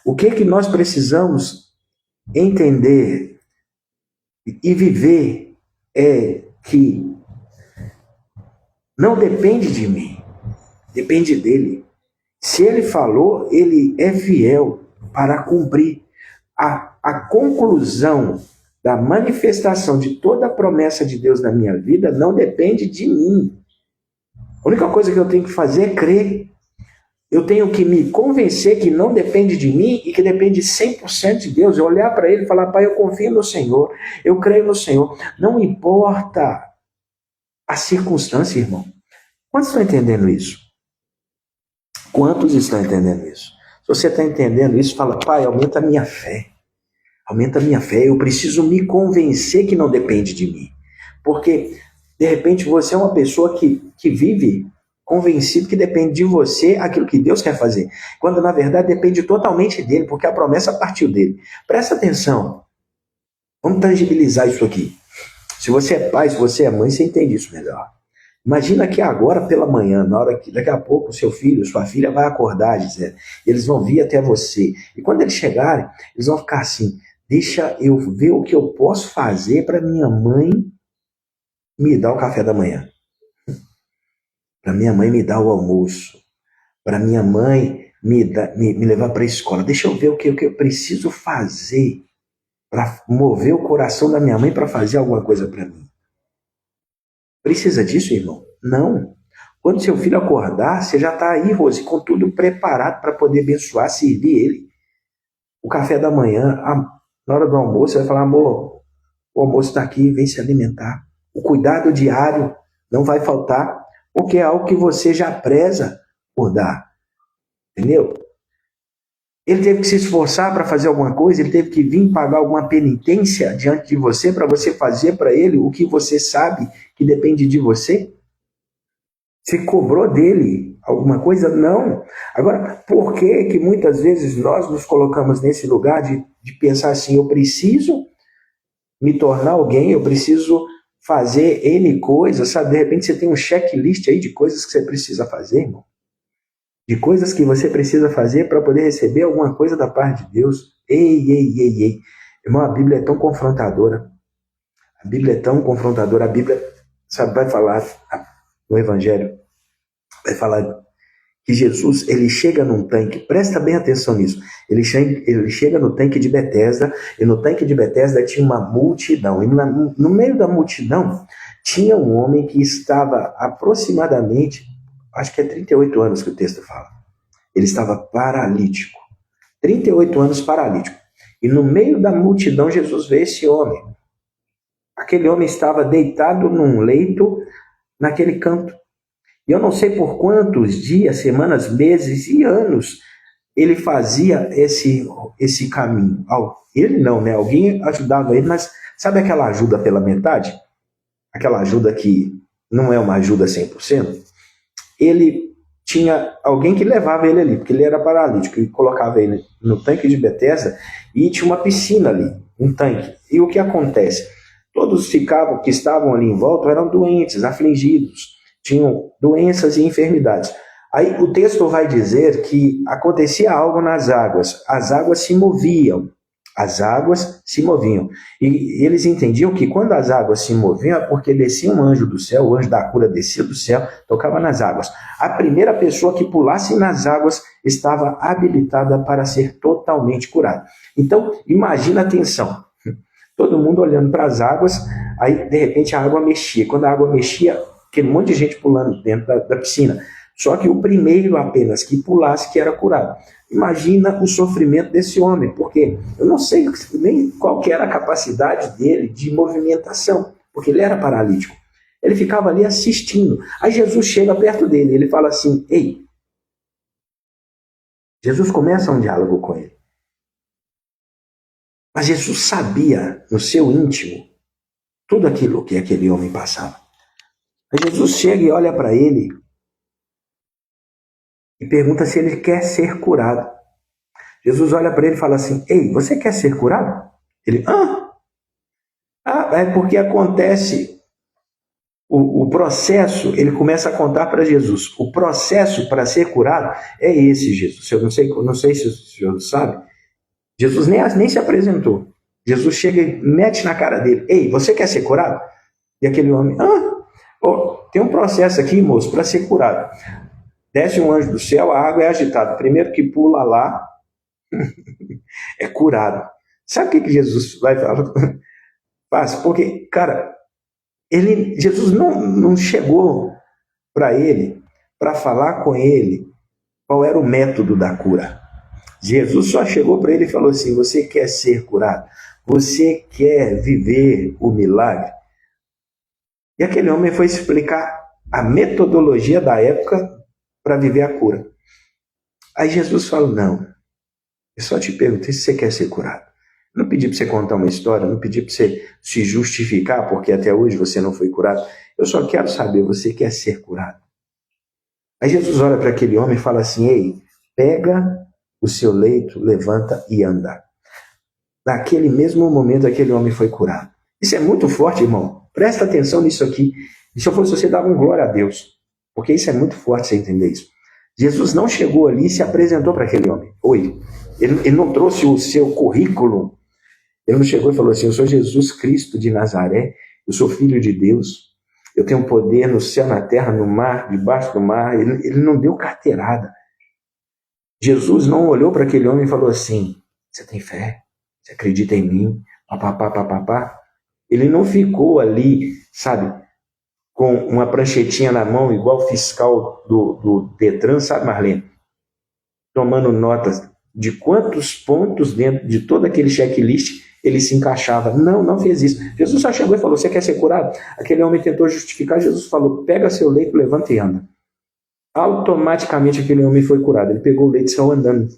O que nós precisamos entender e viver é que não depende de mim, depende dele. Se ele falou, ele é fiel para cumprir. A conclusão da manifestação de toda a promessa de Deus na minha vida não depende de mim. A única coisa que eu tenho que fazer é crer. Eu tenho que me convencer que não depende de mim e que depende 100% de Deus. Eu olhar para ele e falar, pai, eu confio no Senhor, eu creio no Senhor. Não importa a circunstância, irmão. Quantos estão entendendo isso? Quantos estão entendendo isso? Se você está entendendo isso, fala, pai, aumenta a minha fé. Aumenta a minha fé. Eu preciso me convencer que não depende de mim. Porque, de repente, você é uma pessoa que vive convencido que depende de você aquilo que Deus quer fazer. Quando, na verdade, depende totalmente dele, porque a promessa partiu dele. Presta atenção. Vamos tangibilizar isso aqui. Se você é pai, se você é mãe, você entende isso melhor. Imagina que agora pela manhã, na hora que daqui a pouco o seu filho, sua filha vai acordar, Gisele, eles vão vir até você. E quando eles chegarem, eles vão ficar assim: deixa eu ver o que eu posso fazer para minha mãe me dar o café da manhã, para minha mãe me dar o almoço, para minha mãe me levar para a escola. Deixa eu ver o que eu preciso fazer para mover o coração da minha mãe para fazer alguma coisa para mim. Precisa disso, irmão? Não. Quando seu filho acordar, você já está aí, Rose, com tudo preparado para poder abençoar, servir ele. O café da manhã, na hora do almoço, você vai falar: amor, o almoço está aqui, vem se alimentar. O cuidado diário não vai faltar, porque é algo que você já preza por dar. Entendeu? Ele teve que se esforçar para fazer alguma coisa, ele teve que vir pagar alguma penitência diante de você para você fazer para ele o que você sabe que depende de você? Você cobrou dele alguma coisa? Não. Agora, por que muitas vezes nós nos colocamos nesse lugar de pensar assim: eu preciso me tornar alguém, eu preciso fazer N coisas, sabe? De repente você tem um checklist aí de coisas que você precisa fazer, irmão. De coisas que você precisa fazer para poder receber alguma coisa da parte de Deus. Ei. Irmão, a Bíblia é tão confrontadora. A Bíblia é tão confrontadora. A Bíblia, sabe, vai falar no Evangelho, vai falar que Jesus, ele chega num tanque, presta bem atenção nisso, ele chega no tanque de Betesda, e no tanque de Betesda tinha uma multidão, e no meio da multidão tinha um homem que estava aproximadamente, acho que é 38 anos que o texto fala, ele estava paralítico, 38 anos paralítico, e no meio da multidão Jesus vê esse homem. Aquele homem estava deitado num leito naquele canto. E eu não sei por quantos dias, semanas, meses e anos ele fazia esse caminho. Ele não, né? Alguém ajudava ele, mas sabe aquela ajuda pela metade? Aquela ajuda que não é uma ajuda 100%? Ele tinha alguém que levava ele ali, porque ele era paralítico, e colocava ele no tanque de Betesda e tinha uma piscina ali, um tanque. E o que acontece? Todos que estavam ali em volta eram doentes, afligidos, tinham doenças e enfermidades. Aí o texto vai dizer que acontecia algo nas águas, as águas se moviam, e eles entendiam que quando as águas se moviam é porque descia um anjo do céu, o anjo da cura descia do céu, tocava nas águas. A primeira pessoa que pulasse nas águas estava habilitada para ser totalmente curada. Então, imagina a tensão. Todo mundo olhando para as águas, aí de repente a água mexia. Quando a água mexia, aquele monte de gente pulando dentro da piscina. Só que o primeiro apenas que pulasse que era curado. Imagina o sofrimento desse homem, porque eu não sei nem qual que era a capacidade dele de movimentação, porque ele era paralítico. Ele ficava ali assistindo. Aí Jesus chega perto dele, ele fala assim: ei. Jesus começa um diálogo com ele. Mas Jesus sabia, no seu íntimo, tudo aquilo que aquele homem passava. Aí Jesus chega e olha para ele e pergunta se ele quer ser curado. Jesus olha para ele e fala assim: ei, você quer ser curado? Ele: é porque acontece o processo. Ele começa a contar para Jesus. O processo para ser curado é esse, Jesus. Eu não sei se o senhor sabe. Jesus nem se apresentou. Jesus chega e mete na cara dele: ei, você quer ser curado? E aquele homem: tem um processo aqui, moço, para ser curado. Desce um anjo do céu, a água é agitada. Primeiro que pula lá, é curado. Sabe o que Jesus vai falar? Faz, porque, cara, Jesus não chegou para ele, para falar com ele qual era o método da cura. Jesus só chegou para ele e falou assim: você quer ser curado? Você quer viver o milagre? E aquele homem foi explicar a metodologia da época para viver a cura. Aí Jesus falou: não, eu só te perguntei se você quer ser curado. Não pedi para você contar uma história, não pedi para você se justificar porque até hoje você não foi curado. Eu só quero saber, você quer ser curado? Aí Jesus olha para aquele homem e fala assim: ei, pega o seu leito, levanta e anda. Naquele mesmo momento, aquele homem foi curado. Isso é muito forte, irmão. Presta atenção nisso aqui. E se eu fosse você, dava um glória a Deus. Porque isso é muito forte, você entender isso. Jesus não chegou ali e se apresentou para aquele homem. Oi. Ele não trouxe o seu currículo. Ele não chegou e falou assim: eu sou Jesus Cristo de Nazaré, eu sou filho de Deus, eu tenho poder no céu, na terra, no mar, debaixo do mar. Ele não deu carteirada. Jesus não olhou para aquele homem e falou assim: você tem fé? Você acredita em mim? Papapá, papapá. Ele não ficou ali, sabe, com uma pranchetinha na mão, igual o fiscal do Detran, sabe, Marlene? Tomando notas de quantos pontos dentro de todo aquele checklist ele se encaixava. Não, não fez isso. Jesus só chegou e falou: você quer ser curado? Aquele homem tentou justificar, Jesus falou: pega seu leito, levanta e anda. Automaticamente aquele homem foi curado. Ele pegou o leito e saiu andando.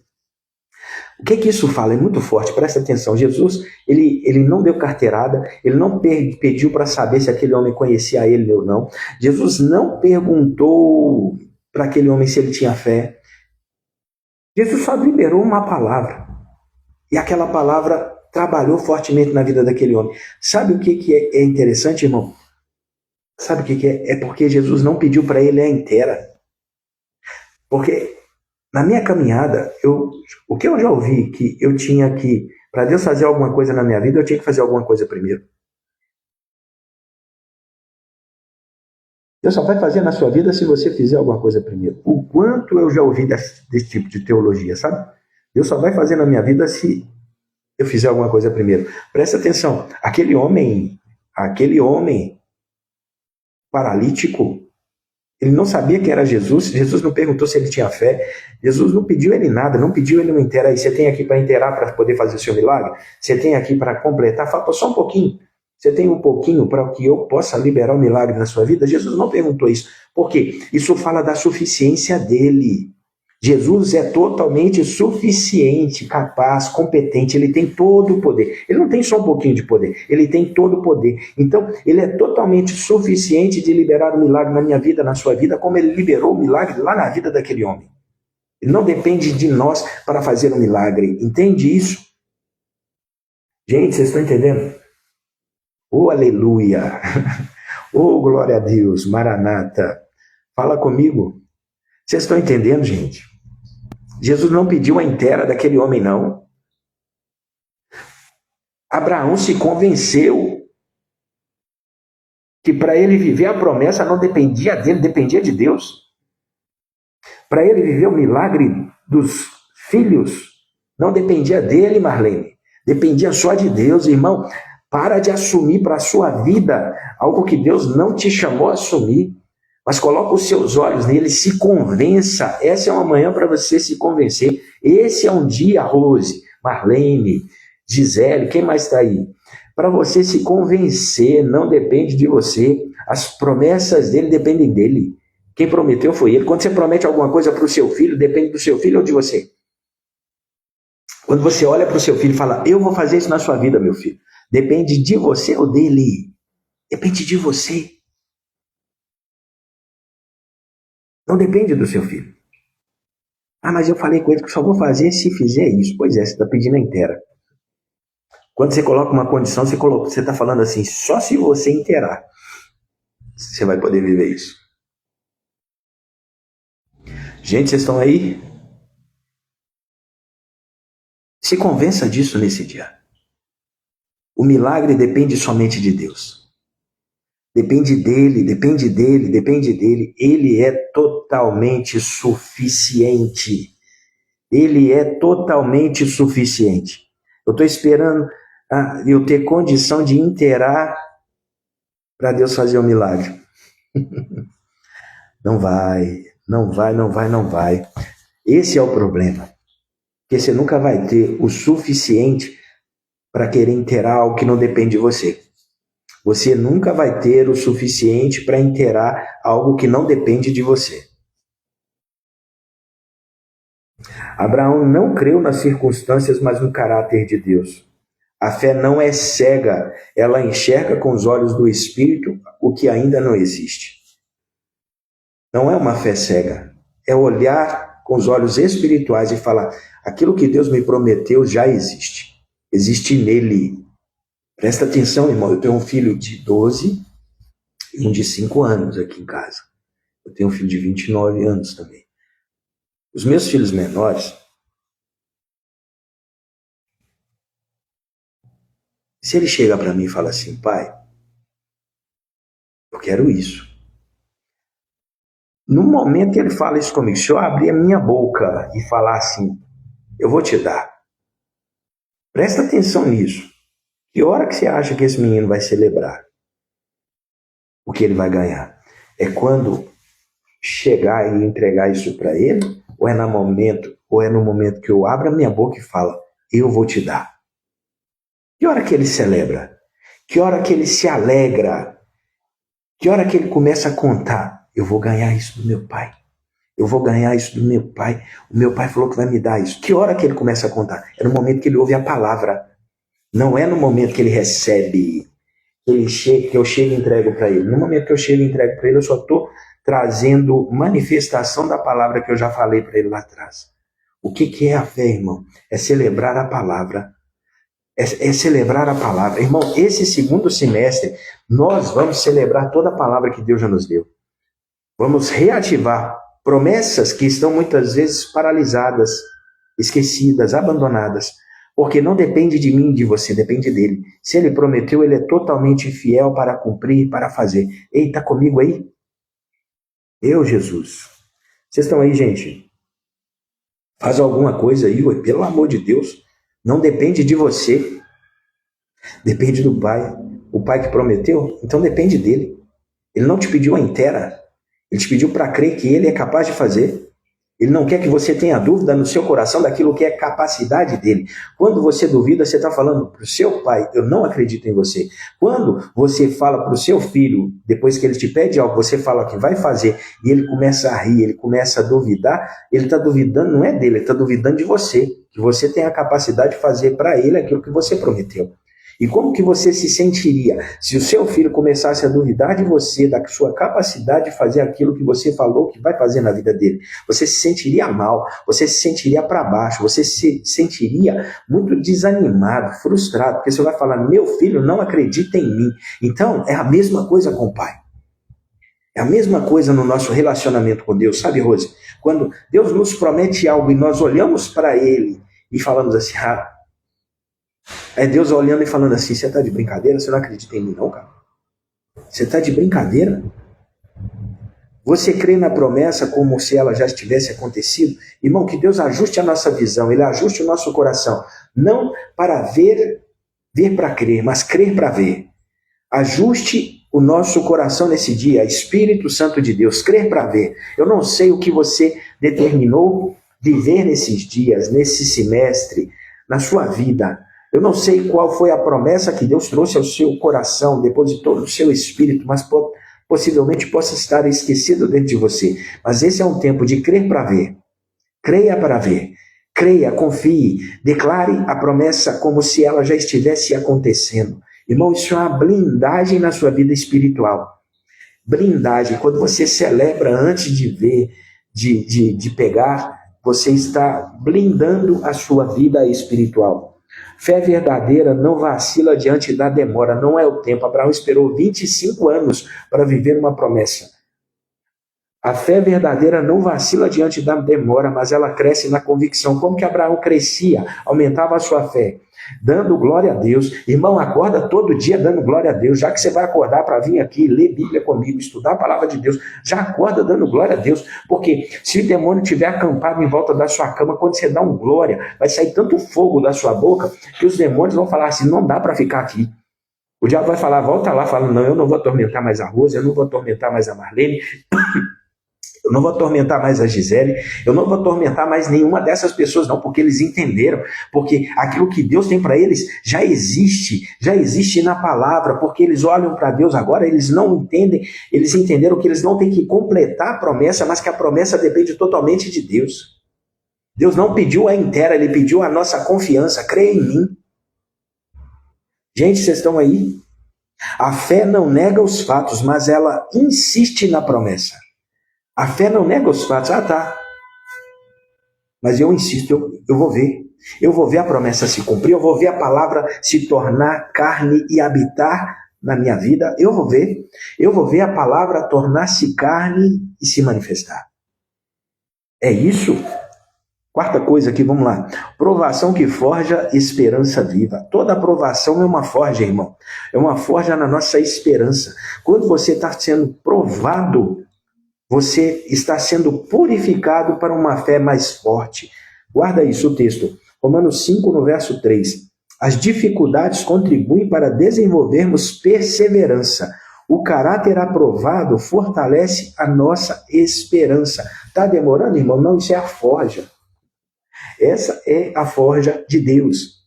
O que isso fala? É muito forte, presta atenção. Jesus, ele não deu carteirada, ele não pediu para saber se aquele homem conhecia ele ou não. Jesus não perguntou para aquele homem se ele tinha fé. Jesus só liberou uma palavra. E aquela palavra trabalhou fortemente na vida daquele homem. Sabe o que é interessante, irmão? Sabe o que é? É porque Jesus não pediu para ele a inteira. Porque na minha caminhada, o que eu já ouvi, que eu tinha que, para Deus fazer alguma coisa na minha vida, eu tinha que fazer alguma coisa primeiro. Deus só vai fazer na sua vida se você fizer alguma coisa primeiro. O quanto eu já ouvi desse tipo de teologia, sabe? Deus só vai fazer na minha vida se eu fizer alguma coisa primeiro. Presta atenção, aquele homem paralítico, ele não sabia que era Jesus. Jesus não perguntou se ele tinha fé. Jesus não pediu ele nada, não pediu ele uma inteira. Aí você tem aqui para inteirar para poder fazer o seu milagre? Você tem aqui para completar? Falta só um pouquinho. Você tem um pouquinho para que eu possa liberar o milagre na sua vida? Jesus não perguntou isso. Por quê? Isso fala da suficiência dele. Jesus é totalmente suficiente, capaz, competente, ele tem todo o poder. Ele não tem só um pouquinho de poder, ele tem todo o poder. Então, ele é totalmente suficiente de liberar o milagre na minha vida, na sua vida, como ele liberou o milagre lá na vida daquele homem. Ele não depende de nós para fazer um milagre. Entende isso? Gente, vocês estão entendendo? Oh, aleluia! Oh, glória a Deus! Maranata! Fala comigo. Vocês estão entendendo, gente? Jesus não pediu a inteira daquele homem, não. Abraão se convenceu que para ele viver a promessa não dependia dele, dependia de Deus. Para ele viver o milagre dos filhos, não dependia dele, Marlene. Dependia só de Deus, irmão. Para de assumir para a sua vida algo que Deus não te chamou a assumir. Mas coloca os seus olhos nele, se convença. Essa é uma manhã para você se convencer. Esse é um dia, Rose, Marlene, Gisele, quem mais está aí? Para você se convencer, não depende de você. As promessas dele dependem dele. Quem prometeu foi ele. Quando você promete alguma coisa para o seu filho, depende do seu filho ou de você. Quando você olha para o seu filho e fala: eu vou fazer isso na sua vida, meu filho. Depende de você ou dele? Depende de você. Não depende do seu filho. Ah, mas eu falei com ele que só vou fazer se fizer isso. Pois é, você está pedindo a inteira. Quando você coloca uma condição, você está falando assim: só se você inteirar, você vai poder viver isso. Gente, vocês estão aí? Se convença disso nesse dia. O milagre depende somente de Deus. Depende dele, depende dele, depende dele. Ele é totalmente suficiente. Ele é totalmente suficiente. Eu estou esperando eu ter condição de inteirar para Deus fazer o milagre. Não vai, não vai, não vai, não vai. Esse é o problema. Porque você nunca vai ter o suficiente para querer inteirar algo que não depende de você. Você nunca vai ter o suficiente para inteirar algo que não depende de você. Abraão não creu nas circunstâncias, mas no caráter de Deus. A fé não é cega, ela enxerga com os olhos do Espírito o que ainda não existe. Não é uma fé cega, é olhar com os olhos espirituais e falar: aquilo que Deus me prometeu já existe. Existe nele. Presta atenção, irmão, eu tenho um filho de 12 E um de 5 anos aqui em casa. Eu tenho um filho de 29 anos também. Os meus filhos menores, se ele chega para mim e fala assim, pai, eu quero isso. No momento que ele fala isso comigo, se eu abrir a minha boca e falar assim, eu vou te dar. Presta atenção nisso. Que hora que você acha que esse menino vai celebrar o que ele vai ganhar? É quando chegar e entregar isso para ele? Ou é no momento que eu abro a minha boca e falo, eu vou te dar? Que hora que ele celebra? Que hora que ele se alegra? Que hora que ele começa a contar? Eu vou ganhar isso do meu pai. Eu vou ganhar isso do meu pai. O meu pai falou que vai me dar isso. Que hora que ele começa a contar? É no momento que ele ouve a palavra. Não é no momento que ele recebe, que eu chego e entrego para ele. No momento que eu chego e entrego para ele, eu só estou trazendo manifestação da palavra que eu já falei para ele lá atrás. O que é a fé, irmão? É celebrar a palavra. É celebrar a palavra. Irmão, esse segundo semestre, nós vamos celebrar toda a palavra que Deus já nos deu. Vamos reativar promessas que estão muitas vezes paralisadas, esquecidas, abandonadas. Porque não depende de mim e de você, depende dele. Se ele prometeu, ele é totalmente fiel para cumprir, para fazer. Ei, está comigo aí? Eu, Jesus. Vocês estão aí, gente? Faz alguma coisa aí, ué, pelo amor de Deus. Não depende de você. Depende do Pai. O Pai que prometeu, então depende dele. Ele não te pediu a inteira. Ele te pediu para crer que ele é capaz de fazer. Ele não quer que você tenha dúvida no seu coração daquilo que é capacidade dele. Quando você duvida, você está falando para o seu pai, eu não acredito em você. Quando você fala para o seu filho, depois que ele te pede algo, você fala que vai fazer, e ele começa a rir, ele começa a duvidar, ele está duvidando, não é dele, ele está duvidando de você, que você tem a capacidade de fazer para ele aquilo que você prometeu. E como que você se sentiria se o seu filho começasse a duvidar de você, da sua capacidade de fazer aquilo que você falou que vai fazer na vida dele? Você se sentiria mal, você se sentiria para baixo, você se sentiria muito desanimado, frustrado, porque você vai falar, meu filho não acredita em mim. Então, é a mesma coisa com o pai. É a mesma coisa no nosso relacionamento com Deus, sabe, Rose? Quando Deus nos promete algo e nós olhamos para ele e falamos assim, é Deus olhando e falando assim, você está de brincadeira? Você não acredita em mim não, cara? Você está de brincadeira? Você crê na promessa como se ela já tivesse acontecido? Irmão, que Deus ajuste a nossa visão, Ele ajuste o nosso coração. Não para ver para crer, mas crer para ver. Ajuste o nosso coração nesse dia, Espírito Santo de Deus, crer para ver. Eu não sei o que você determinou viver nesses dias, nesse semestre, na sua vida. Eu não sei qual foi a promessa que Deus trouxe ao seu coração, depositou no seu espírito, mas possivelmente possa estar esquecido dentro de você. Mas esse é um tempo de crer para ver. Creia para ver. Creia, confie, declare a promessa como se ela já estivesse acontecendo. Irmão, isso é uma blindagem na sua vida espiritual. Blindagem, quando você celebra antes de ver, de pegar, você está blindando a sua vida espiritual. Fé verdadeira não vacila diante da demora, não é o tempo. Abraão esperou 25 anos para viver uma promessa. A fé verdadeira não vacila diante da demora, mas ela cresce na convicção. Como que Abraão crescia, aumentava a sua fé? Dando glória a Deus. Irmão, acorda todo dia dando glória a Deus. Já que você vai acordar para vir aqui, ler Bíblia comigo, estudar a palavra de Deus, já acorda dando glória a Deus. Porque se o demônio estiver acampado em volta da sua cama, quando você dá um glória, vai sair tanto fogo da sua boca, que os demônios vão falar assim, não dá para ficar aqui. O diabo vai falar, volta lá, fala, não, eu não vou atormentar mais a Rosa, eu não vou atormentar mais a Marlene, eu não vou atormentar mais a Gisele, eu não vou atormentar mais nenhuma dessas pessoas, não, porque eles entenderam, porque aquilo que Deus tem para eles já existe na palavra, porque eles olham para Deus agora, eles não entendem, eles entenderam que eles não têm que completar a promessa, mas que a promessa depende totalmente de Deus. Deus não pediu a inteira, Ele pediu a nossa confiança, creia em mim. Gente, vocês estão aí? A fé não nega os fatos, mas ela insiste na promessa. A fé não nega os fatos. Ah, tá. Mas eu insisto, eu vou ver. Eu vou ver a promessa se cumprir, eu vou ver a palavra se tornar carne e habitar na minha vida, eu vou ver a palavra tornar-se carne e se manifestar. É isso. Quarta coisa aqui, vamos lá. Provação que forja esperança viva. Toda provação é uma forja, irmão. É uma forja na nossa esperança. Quando você está sendo provado, você está sendo purificado para uma fé mais forte. Guarda isso, o texto. Romanos 5, no verso 3. As dificuldades contribuem para desenvolvermos perseverança. O caráter aprovado fortalece a nossa esperança. Está demorando, irmão? Não, isso é a forja. Essa é a forja de Deus.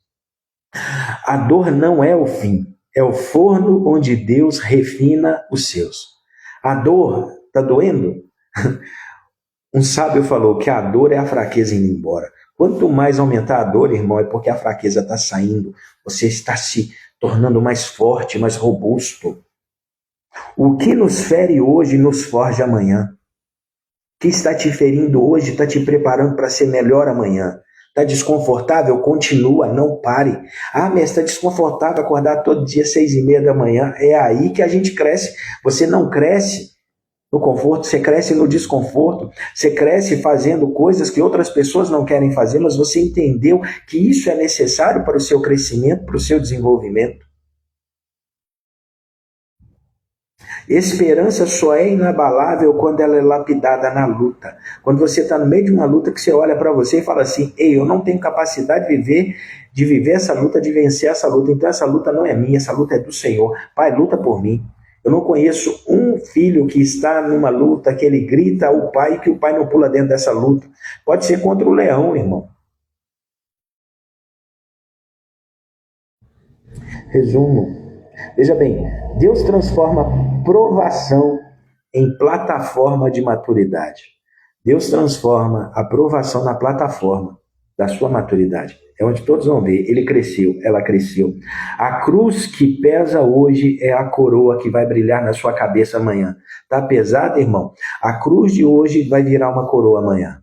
A dor não é o fim, é o forno onde Deus refina os seus. A dor, está doendo? Um sábio falou que a dor é a fraqueza indo embora. Quanto mais aumentar a dor, irmão, é porque a fraqueza está saindo. Você está se tornando mais forte, mais robusto. O que nos fere hoje nos forja amanhã. O que está te ferindo hoje está te preparando para ser melhor amanhã. Está desconfortável? Continua, não pare. Ah, mas está desconfortável acordar todo dia 6:30 da manhã. É aí que a gente cresce. Você não cresce no conforto, você cresce no desconforto. Você cresce fazendo coisas que outras pessoas não querem fazer, mas você entendeu que isso é necessário para o seu crescimento, para o seu desenvolvimento. Esperança só é inabalável quando ela é lapidada na luta. Quando você está no meio de uma luta que você olha para você e fala assim, ei, eu não tenho capacidade de viver essa luta, de vencer essa luta, então essa luta não é minha, essa luta é do Senhor. Pai, luta por mim. Eu não conheço um filho que está numa luta, que ele grita ao pai, que o pai não pula dentro dessa luta. Pode ser contra o leão, irmão. Resumo. Veja bem, Deus transforma provação em plataforma de maturidade. Deus transforma a provação na plataforma da sua maturidade. É onde todos vão ver, ele cresceu, ela cresceu. A cruz que pesa hoje é a coroa que vai brilhar na sua cabeça amanhã. Tá pesado, irmão? A cruz de hoje vai virar uma coroa amanhã.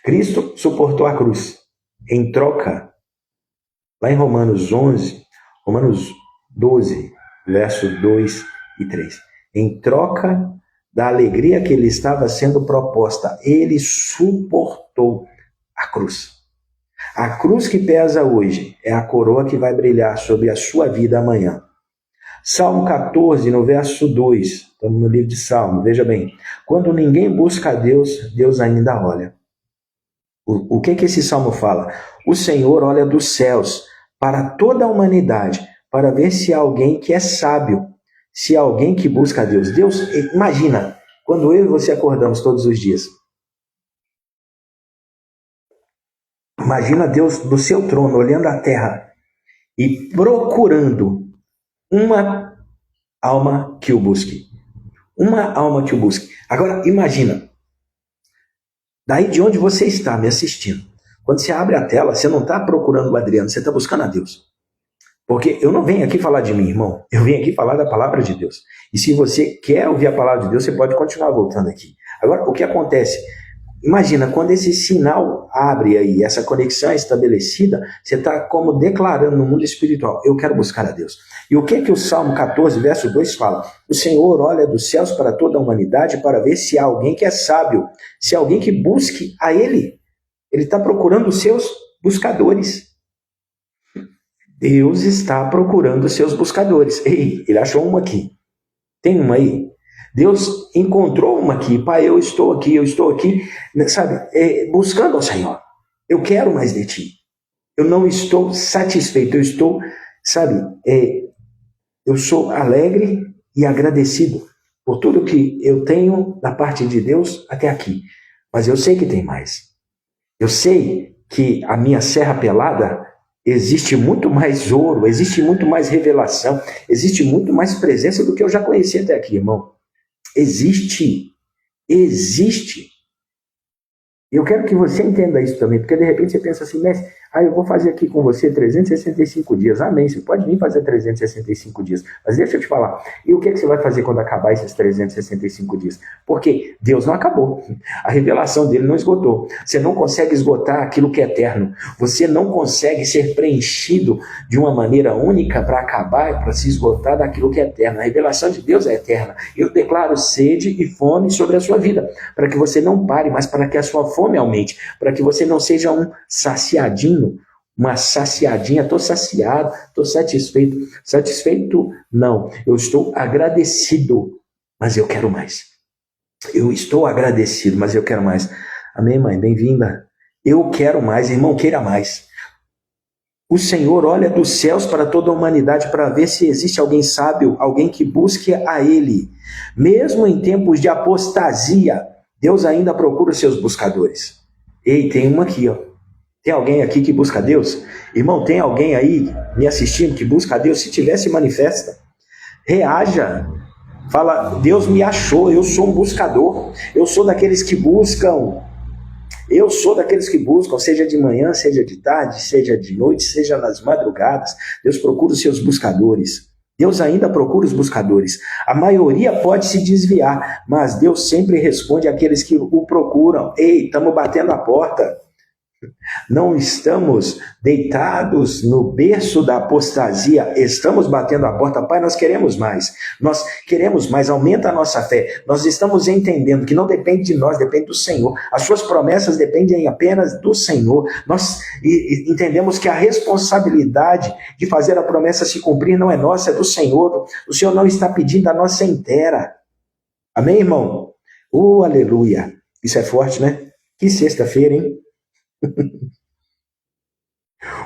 Cristo suportou a cruz. Em troca, lá em Romanos 12, versos 2 e 3. Em troca da alegria que lhe estava sendo proposta, ele suportou a cruz. A cruz que pesa hoje é a coroa que vai brilhar sobre a sua vida amanhã. Salmo 14, no verso 2, estamos no livro de Salmo, veja bem. Quando ninguém busca a Deus, Deus ainda olha. O que esse salmo fala? O Senhor olha dos céus para toda a humanidade, para ver se há alguém que é sábio, se há alguém que busca a Deus. Deus, imagina, quando eu e você acordamos todos os dias. Imagina Deus do seu trono, olhando a terra e procurando uma alma que o busque. Uma alma que o busque. Agora, imagina, daí de onde você está me assistindo, quando você abre a tela, você não está procurando o Adriano, você está buscando a Deus. Porque eu não venho aqui falar de mim, irmão. Eu venho aqui falar da palavra de Deus. E se você quer ouvir a palavra de Deus, você pode continuar voltando aqui. Agora, o que acontece? Imagina, quando esse sinal abre aí, essa conexão é estabelecida, você está como declarando no mundo espiritual, eu quero buscar a Deus. E o que o Salmo 14, verso 2 fala? O Senhor olha dos céus para toda a humanidade para ver se há alguém que é sábio, se há alguém que busque a Ele. Ele está procurando os seus buscadores. Deus está procurando os seus buscadores. Ei, ele achou uma aqui. Tem uma aí? Deus encontrou uma aqui. Pai, eu estou aqui, sabe, buscando ao Senhor. Eu quero mais de ti. Eu não estou satisfeito, eu estou, sabe, eu sou alegre e agradecido por tudo que eu tenho da parte de Deus até aqui. Mas eu sei que tem mais. Eu sei que a minha serra pelada existe muito mais ouro, existe muito mais revelação, existe muito mais presença do que eu já conheci até aqui, irmão. Existe. Eu quero que você entenda isso também, porque de repente você pensa assim, mestre, eu vou fazer aqui com você 365 dias. Amém, você pode vir fazer 365 dias. Mas deixa eu te falar, e o que você vai fazer quando acabar esses 365 dias? Porque Deus não acabou. A revelação dele não esgotou. Você não consegue esgotar aquilo que é eterno. Você não consegue ser preenchido de uma maneira única para acabar, para se esgotar daquilo que é eterno. A revelação de Deus é eterna. Eu declaro sede e fome sobre a sua vida, para que você não pare, mas para que a sua fome aumente, para que você não seja um saciadinho, uma saciadinha, estou saciado, estou satisfeito. Satisfeito, não. Eu estou agradecido, mas eu quero mais. Eu estou agradecido, mas eu quero mais. Amém, mãe? Bem-vinda. Eu quero mais, irmão, queira mais. O Senhor olha dos céus para toda a humanidade para ver se existe alguém sábio, alguém que busque a Ele. Mesmo em tempos de apostasia, Deus ainda procura os seus buscadores. Ei, tem uma aqui, ó. Tem alguém aqui que busca a Deus? Irmão, tem alguém aí me assistindo que busca a Deus? Se tiver, se manifesta. Reaja. Fala, Deus me achou, eu sou um buscador. Eu sou daqueles que buscam. Eu sou daqueles que buscam, seja de manhã, seja de tarde, seja de noite, seja nas madrugadas. Deus procura os seus buscadores. Deus ainda procura os buscadores. A maioria pode se desviar, mas Deus sempre responde àqueles que o procuram. Ei, estamos batendo a porta. Não estamos deitados no berço da apostasia, estamos batendo a porta. Pai, nós queremos mais, aumenta a nossa fé. Nós estamos entendendo que não depende de nós, depende do Senhor. As suas promessas dependem apenas do Senhor. Nós entendemos que a responsabilidade de fazer a promessa se cumprir não é nossa, é do Senhor. O Senhor não está pedindo a nossa inteira. Amém, irmão? Oh, aleluia. Isso é forte, né? Que sexta-feira, hein?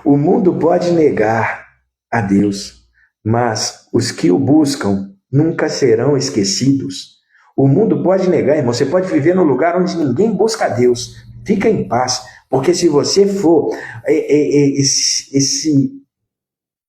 O mundo pode negar a Deus, mas os que o buscam nunca serão esquecidos. O mundo pode negar, irmão, você pode viver num lugar onde ninguém busca a Deus. Fica em paz, porque se você for esse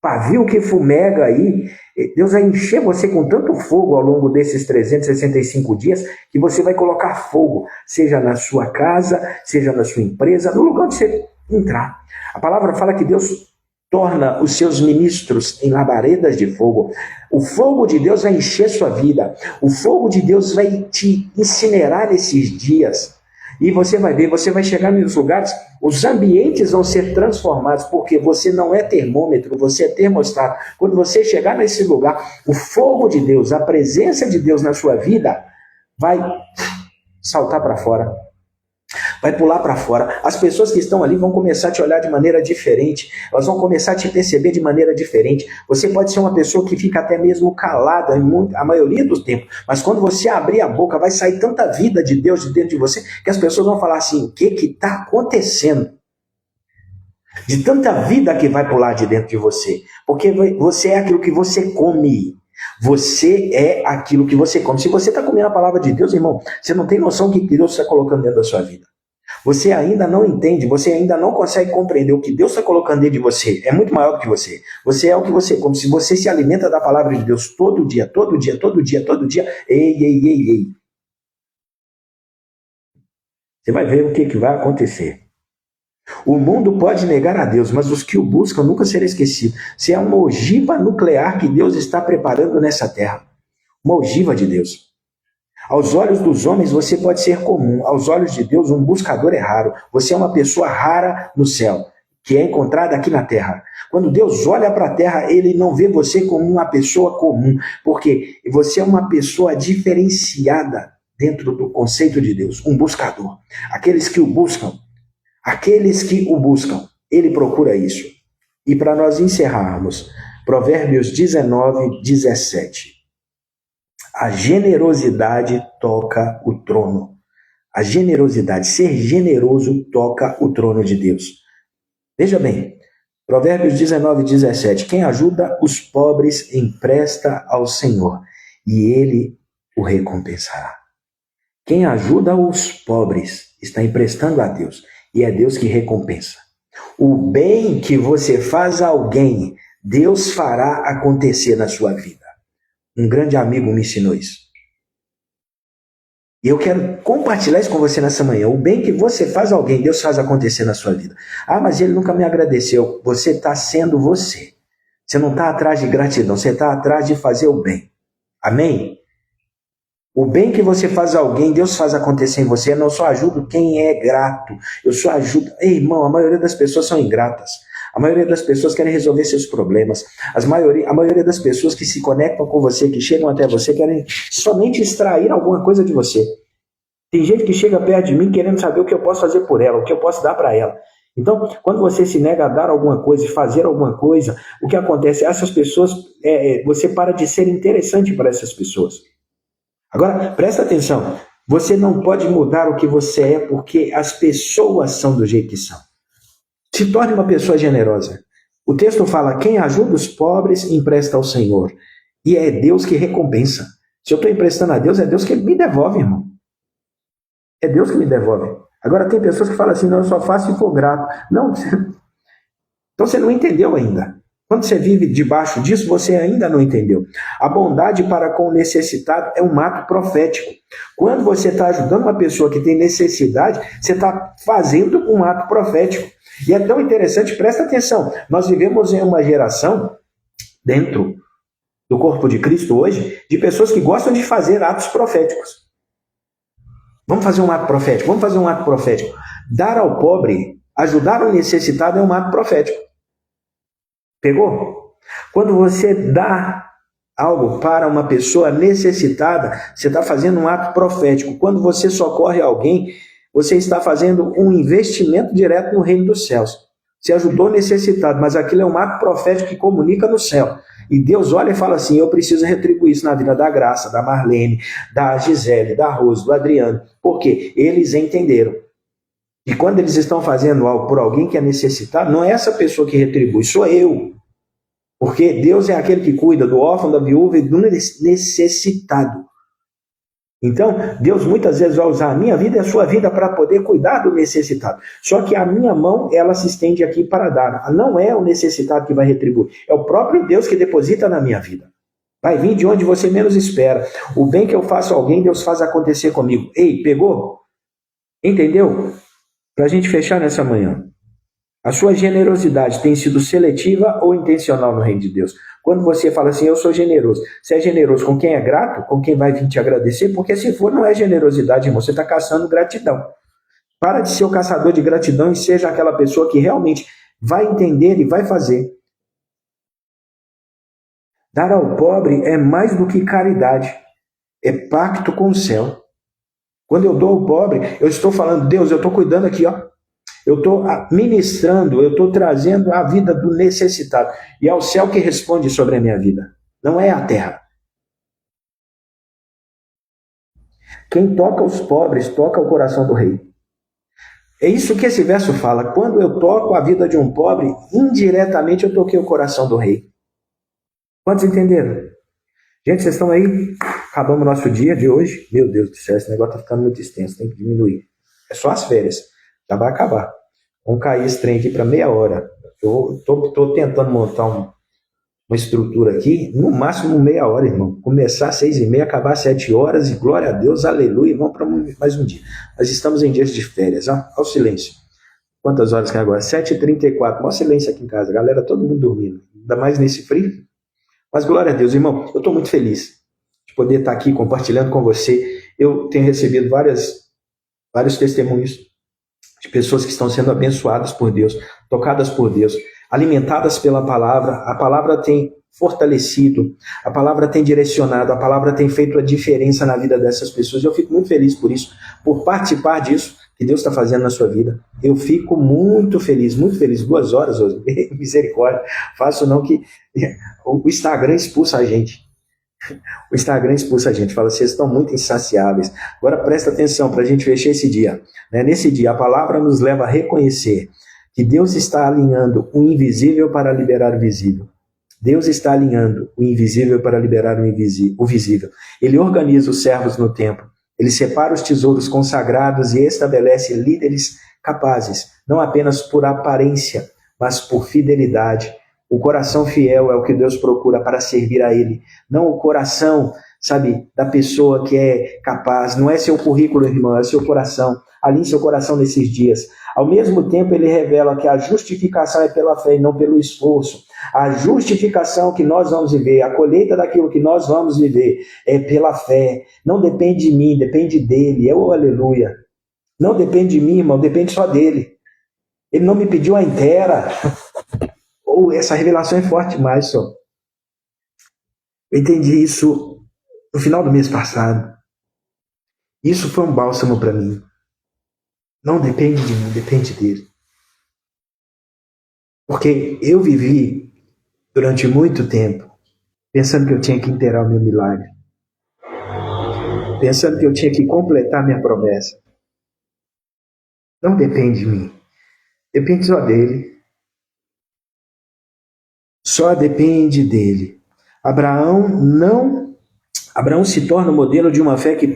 pavio que fumega aí, Deus vai encher você com tanto fogo ao longo desses 365 dias que você vai colocar fogo, seja na sua casa, seja na sua empresa, no lugar onde você entrar. A palavra fala que Deus torna os seus ministros em labaredas de fogo. O fogo de Deus vai encher sua vida. O fogo de Deus vai te incinerar nesses dias. E você vai ver, você vai chegar nos lugares, os ambientes vão ser transformados, porque você não é termômetro, você é termostato. Quando você chegar nesse lugar, o fogo de Deus, a presença de Deus na sua vida, vai saltar para fora. Vai pular para fora. As pessoas que estão ali vão começar a te olhar de maneira diferente. Elas vão começar a te perceber de maneira diferente. Você pode ser uma pessoa que fica até mesmo calada a maioria do tempo. Mas quando você abrir a boca, vai sair tanta vida de Deus de dentro de você que as pessoas vão falar assim, o que está acontecendo? De tanta vida que vai pular de dentro de você. Porque você é aquilo que você come. Você é aquilo que você come. Se você está comendo a palavra de Deus, irmão, você não tem noção do que Deus está colocando dentro da sua vida. Você ainda não entende, você ainda não consegue compreender o que Deus está colocando dentro de você. É muito maior do que você. Você é o que você come. Se você se alimenta da palavra de Deus todo dia, todo dia, todo dia, todo dia, ei. Você vai ver o que vai acontecer. O mundo pode negar a Deus, mas os que o buscam nunca serão esquecidos. Você é uma ogiva nuclear que Deus está preparando nessa terra. Uma ogiva de Deus. Aos olhos dos homens você pode ser comum, aos olhos de Deus um buscador é raro. Você é uma pessoa rara no céu, que é encontrada aqui na terra. Quando Deus olha para a terra, ele não vê você como uma pessoa comum, porque você é uma pessoa diferenciada dentro do conceito de Deus, um buscador. Aqueles que o buscam, ele procura isso. E para nós encerrarmos, Provérbios 19, 17. A generosidade toca o trono. A generosidade, ser generoso, toca o trono de Deus. Veja bem, Provérbios 19, 17. Quem ajuda os pobres empresta ao Senhor, e ele o recompensará. Quem ajuda os pobres está emprestando a Deus, e é Deus que recompensa. O bem que você faz a alguém, Deus fará acontecer na sua vida. Um grande amigo me ensinou isso. E eu quero compartilhar isso com você nessa manhã. O bem que você faz a alguém, Deus faz acontecer na sua vida. Ah, mas ele nunca me agradeceu. Você está sendo você. Você não está atrás de gratidão, você está atrás de fazer o bem. Amém? O bem que você faz a alguém, Deus faz acontecer em você. Eu não só ajudo quem é grato. Eu só ajudo... Ei, irmão, a maioria das pessoas são ingratas. A maioria das pessoas querem resolver seus problemas. A maioria das pessoas que se conectam com você, que chegam até você, querem somente extrair alguma coisa de você. Tem gente que chega perto de mim querendo saber o que eu posso fazer por ela, o que eu posso dar para ela. Então, quando você se nega a dar alguma coisa e fazer alguma coisa, o que acontece? Essas pessoas, você para de ser interessante para essas pessoas. Agora, presta atenção. Você não pode mudar o que você é porque as pessoas são do jeito que são. Se torne uma pessoa generosa. O texto fala, quem ajuda os pobres empresta ao Senhor. E é Deus que recompensa. Se eu estou emprestando a Deus, é Deus que me devolve, irmão. É Deus que me devolve. Agora tem pessoas que falam assim, não, eu só faço se for grato. Não, então você não entendeu ainda. Quando você vive debaixo disso, você ainda não entendeu. A bondade para com o necessitado é um ato profético. Quando você está ajudando uma pessoa que tem necessidade, você está fazendo um ato profético. E é tão interessante, presta atenção, nós vivemos em uma geração, dentro do corpo de Cristo hoje, de pessoas que gostam de fazer atos proféticos. Vamos fazer um ato profético, vamos fazer um ato profético. Dar ao pobre, ajudar o necessitado é um ato profético. Pegou? Quando você dá algo para uma pessoa necessitada, você está fazendo um ato profético. Quando você socorre alguém, você está fazendo um investimento direto no reino dos céus. Você ajudou o necessitado, mas aquilo é um ato profético que comunica no céu. E Deus olha e fala assim, eu preciso retribuir isso na vida da Graça, da Marlene, da Gisele, da Rose, do Adriano. Por quê? Eles entenderam. E quando eles estão fazendo algo por alguém que é necessitado, não é essa pessoa que retribui, sou eu. Porque Deus é aquele que cuida do órfão, da viúva e do necessitado. Então, Deus muitas vezes vai usar a minha vida e a sua vida para poder cuidar do necessitado. Só que a minha mão, ela se estende aqui para dar. Não é o necessitado que vai retribuir. É o próprio Deus que deposita na minha vida. Vai vir de onde você menos espera. O bem que eu faço a alguém, Deus faz acontecer comigo. Ei, pegou? Entendeu? Para a gente fechar nessa manhã. A sua generosidade tem sido seletiva ou intencional no reino de Deus? Quando você fala assim, eu sou generoso, você é generoso com quem é grato, com quem vai vir te agradecer? Porque se for, não é generosidade, irmão, você está caçando gratidão. Para de ser o caçador de gratidão e seja aquela pessoa que realmente vai entender e vai fazer. Dar ao pobre é mais do que caridade, é pacto com o céu. Quando eu dou ao pobre, eu estou falando, Deus, eu estou cuidando aqui, ó. Eu estou ministrando, eu estou trazendo a vida do necessitado. E é o céu que responde sobre a minha vida, não é a terra. Quem toca os pobres, toca o coração do rei. É isso que esse verso fala. Quando eu toco a vida de um pobre, indiretamente eu toquei o coração do rei. Quantos entenderam? Gente, vocês estão aí? Acabamos o nosso dia de hoje. Meu Deus do céu, esse negócio está ficando muito extenso, tem que diminuir. É só as férias. Já vai acabar. Vamos cair esse trem aqui para meia hora. Eu estou tentando montar uma estrutura aqui, no máximo meia hora, irmão. Começar às 6h30, acabar às 7 horas, e glória a Deus, aleluia, e vamos para mais um dia. Nós estamos em dias de férias, ó, ao silêncio. Quantas horas que é agora? 7h34, maior silêncio aqui em casa, galera, todo mundo dormindo. Ainda mais nesse frio. Mas glória a Deus, irmão, eu estou muito feliz de poder estar aqui compartilhando com você. Eu tenho recebido vários testemunhos de pessoas que estão sendo abençoadas por Deus, tocadas por Deus, alimentadas pela palavra. A palavra tem fortalecido, a palavra tem direcionado, a palavra tem feito a diferença na vida dessas pessoas. Eu fico muito feliz por isso, por participar disso que Deus está fazendo na sua vida. Eu fico muito feliz, 2 horas hoje, misericórdia. Faço não que o Instagram expulsa a gente. O Instagram expulsa a gente, fala, vocês estão muito insaciáveis. Agora presta atenção para a gente fechar esse dia. Nesse dia, a palavra nos leva a reconhecer que Deus está alinhando o invisível para liberar o visível. Deus está alinhando o invisível para liberar o visível. Ele organiza os servos no templo. Ele separa os tesouros consagrados e estabelece líderes capazes, não apenas por aparência, mas por fidelidade. O coração fiel é o que Deus procura para servir a Ele, não o coração sabe, da pessoa que é capaz. Não é seu currículo, irmão, é seu coração. Alinhe seu coração nesses dias. Ao mesmo tempo, ele revela que a justificação é pela fé e não pelo esforço. A justificação que nós vamos viver, a colheita daquilo que nós vamos viver é pela fé. Não depende de mim, depende dele. Aleluia. Não depende de mim, irmão, depende só dele. Ele não me pediu a inteira. Essa revelação é forte demais, só. Eu entendi isso no final do mês passado. Isso foi um bálsamo para mim. Não depende de mim, depende dele. Porque eu vivi durante muito tempo pensando que eu tinha que inteirar o meu milagre. Pensando que eu tinha que completar minha promessa. Não depende de mim. Depende só dele. Só depende dele. Abraão se torna o modelo de uma fé que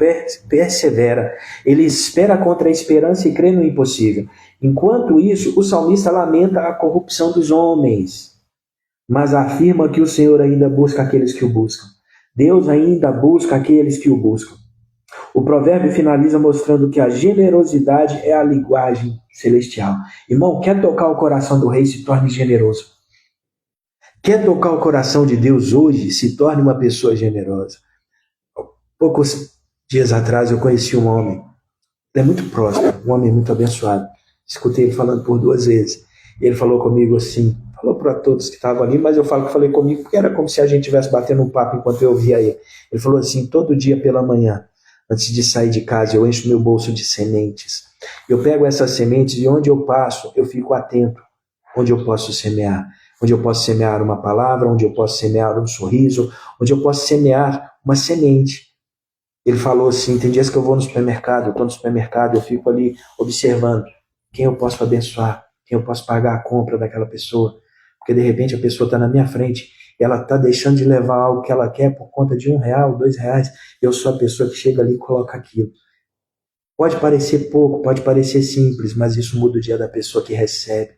persevera. Ele espera contra a esperança e crê no impossível. Enquanto isso, o salmista lamenta a corrupção dos homens, mas afirma que o Senhor ainda busca aqueles que o buscam. Deus ainda busca aqueles que o buscam. O provérbio finaliza mostrando que a generosidade é a linguagem celestial. Irmão, quer tocar o coração do rei? Se torne generoso. Quer tocar o coração de Deus hoje? Se torne uma pessoa generosa. Poucos dias atrás eu conheci um homem, ele é muito próximo, um homem muito abençoado. Escutei ele falando por 2 vezes. Ele falou comigo assim, falou para todos que estavam ali, mas eu falo que falei comigo porque era como se a gente estivesse batendo um papo enquanto eu ouvia ele. Ele falou assim, todo dia pela manhã, antes de sair de casa, eu encho meu bolso de sementes. Eu pego essas sementes e onde eu passo, eu fico atento, onde eu posso semear. Onde eu posso semear uma palavra, onde eu posso semear um sorriso, onde eu posso semear uma semente. Ele falou assim, tem dias que eu vou no supermercado, eu estou no supermercado, eu fico ali observando quem eu posso abençoar, quem eu posso pagar a compra daquela pessoa, porque de repente a pessoa está na minha frente, ela está deixando de levar algo que ela quer por conta de R$1, R$2, eu sou a pessoa que chega ali e coloca aquilo. Pode parecer pouco, pode parecer simples, mas isso muda o dia da pessoa que recebe.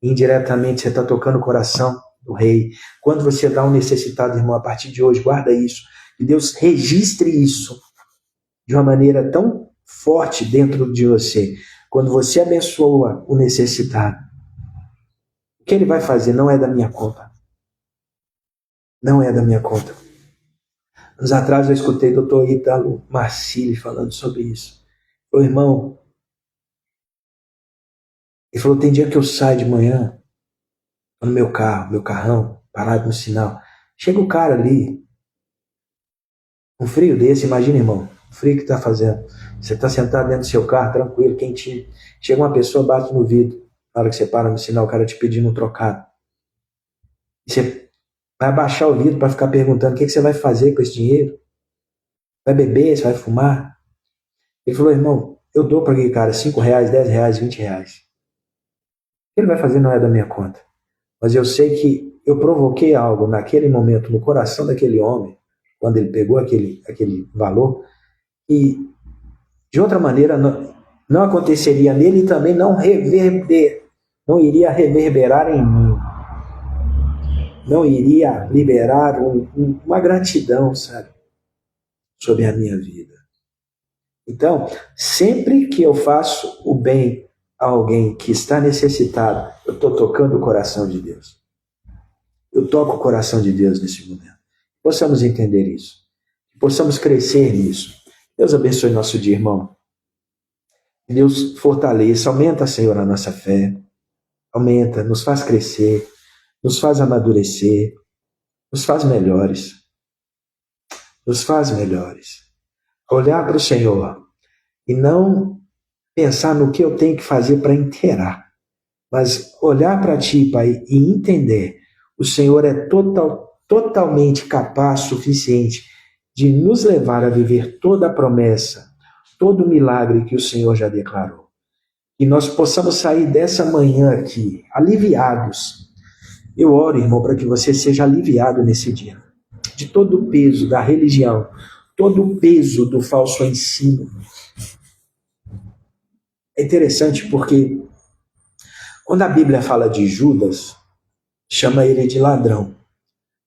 Indiretamente você está tocando o coração do rei. Quando você dá um necessitado, irmão, a partir de hoje, guarda isso. Que Deus registre isso de uma maneira tão forte dentro de você. Quando você abençoa o necessitado, o que ele vai fazer não é da minha conta. Não é da minha conta. Anos atrás eu escutei o Dr. Ítalo Marcilli falando sobre isso. Ô irmão, ele falou, tem dia que eu saio de manhã, no meu carro, meu carrão, parado no sinal. Chega o cara ali, um frio desse, imagina, irmão, o frio que tá fazendo. Você tá sentado dentro do seu carro, tranquilo, quentinho. Chega uma pessoa, bate no vidro. Na hora que você para no sinal, o cara te pedindo um trocado. E você vai abaixar o vidro para ficar perguntando o que você vai fazer com esse dinheiro. Vai beber, você vai fumar? Ele falou, irmão, eu dou para aquele cara R$5, R$10, R$20. O que ele vai fazer não é da minha conta. Mas eu sei que eu provoquei algo naquele momento no coração daquele homem, quando ele pegou aquele valor, e de outra maneira não aconteceria nele e também não iria reverberar em mim. Não iria liberar uma gratidão, sabe, sobre a minha vida. Então, sempre que eu faço o bem a alguém que está necessitado, eu estou tocando o coração de Deus. Eu toco o coração de Deus nesse momento. Possamos entender isso. Possamos crescer nisso. Deus abençoe nosso dia, irmão. Deus fortaleça, aumenta, Senhor, a nossa fé. Aumenta, nos faz crescer, nos faz amadurecer, nos faz melhores. Nos faz melhores. Olhar para o Senhor e não pensar no que eu tenho que fazer para inteirar, mas olhar para Ti, Pai, e entender o Senhor é totalmente capaz, suficiente de nos levar a viver toda a promessa, todo o milagre que o Senhor já declarou. E nós possamos sair dessa manhã aqui, aliviados. Eu oro, irmão, para que você seja aliviado nesse dia, de todo o peso da religião, todo o peso do falso ensino. É interessante porque quando a Bíblia fala de Judas, chama ele de ladrão.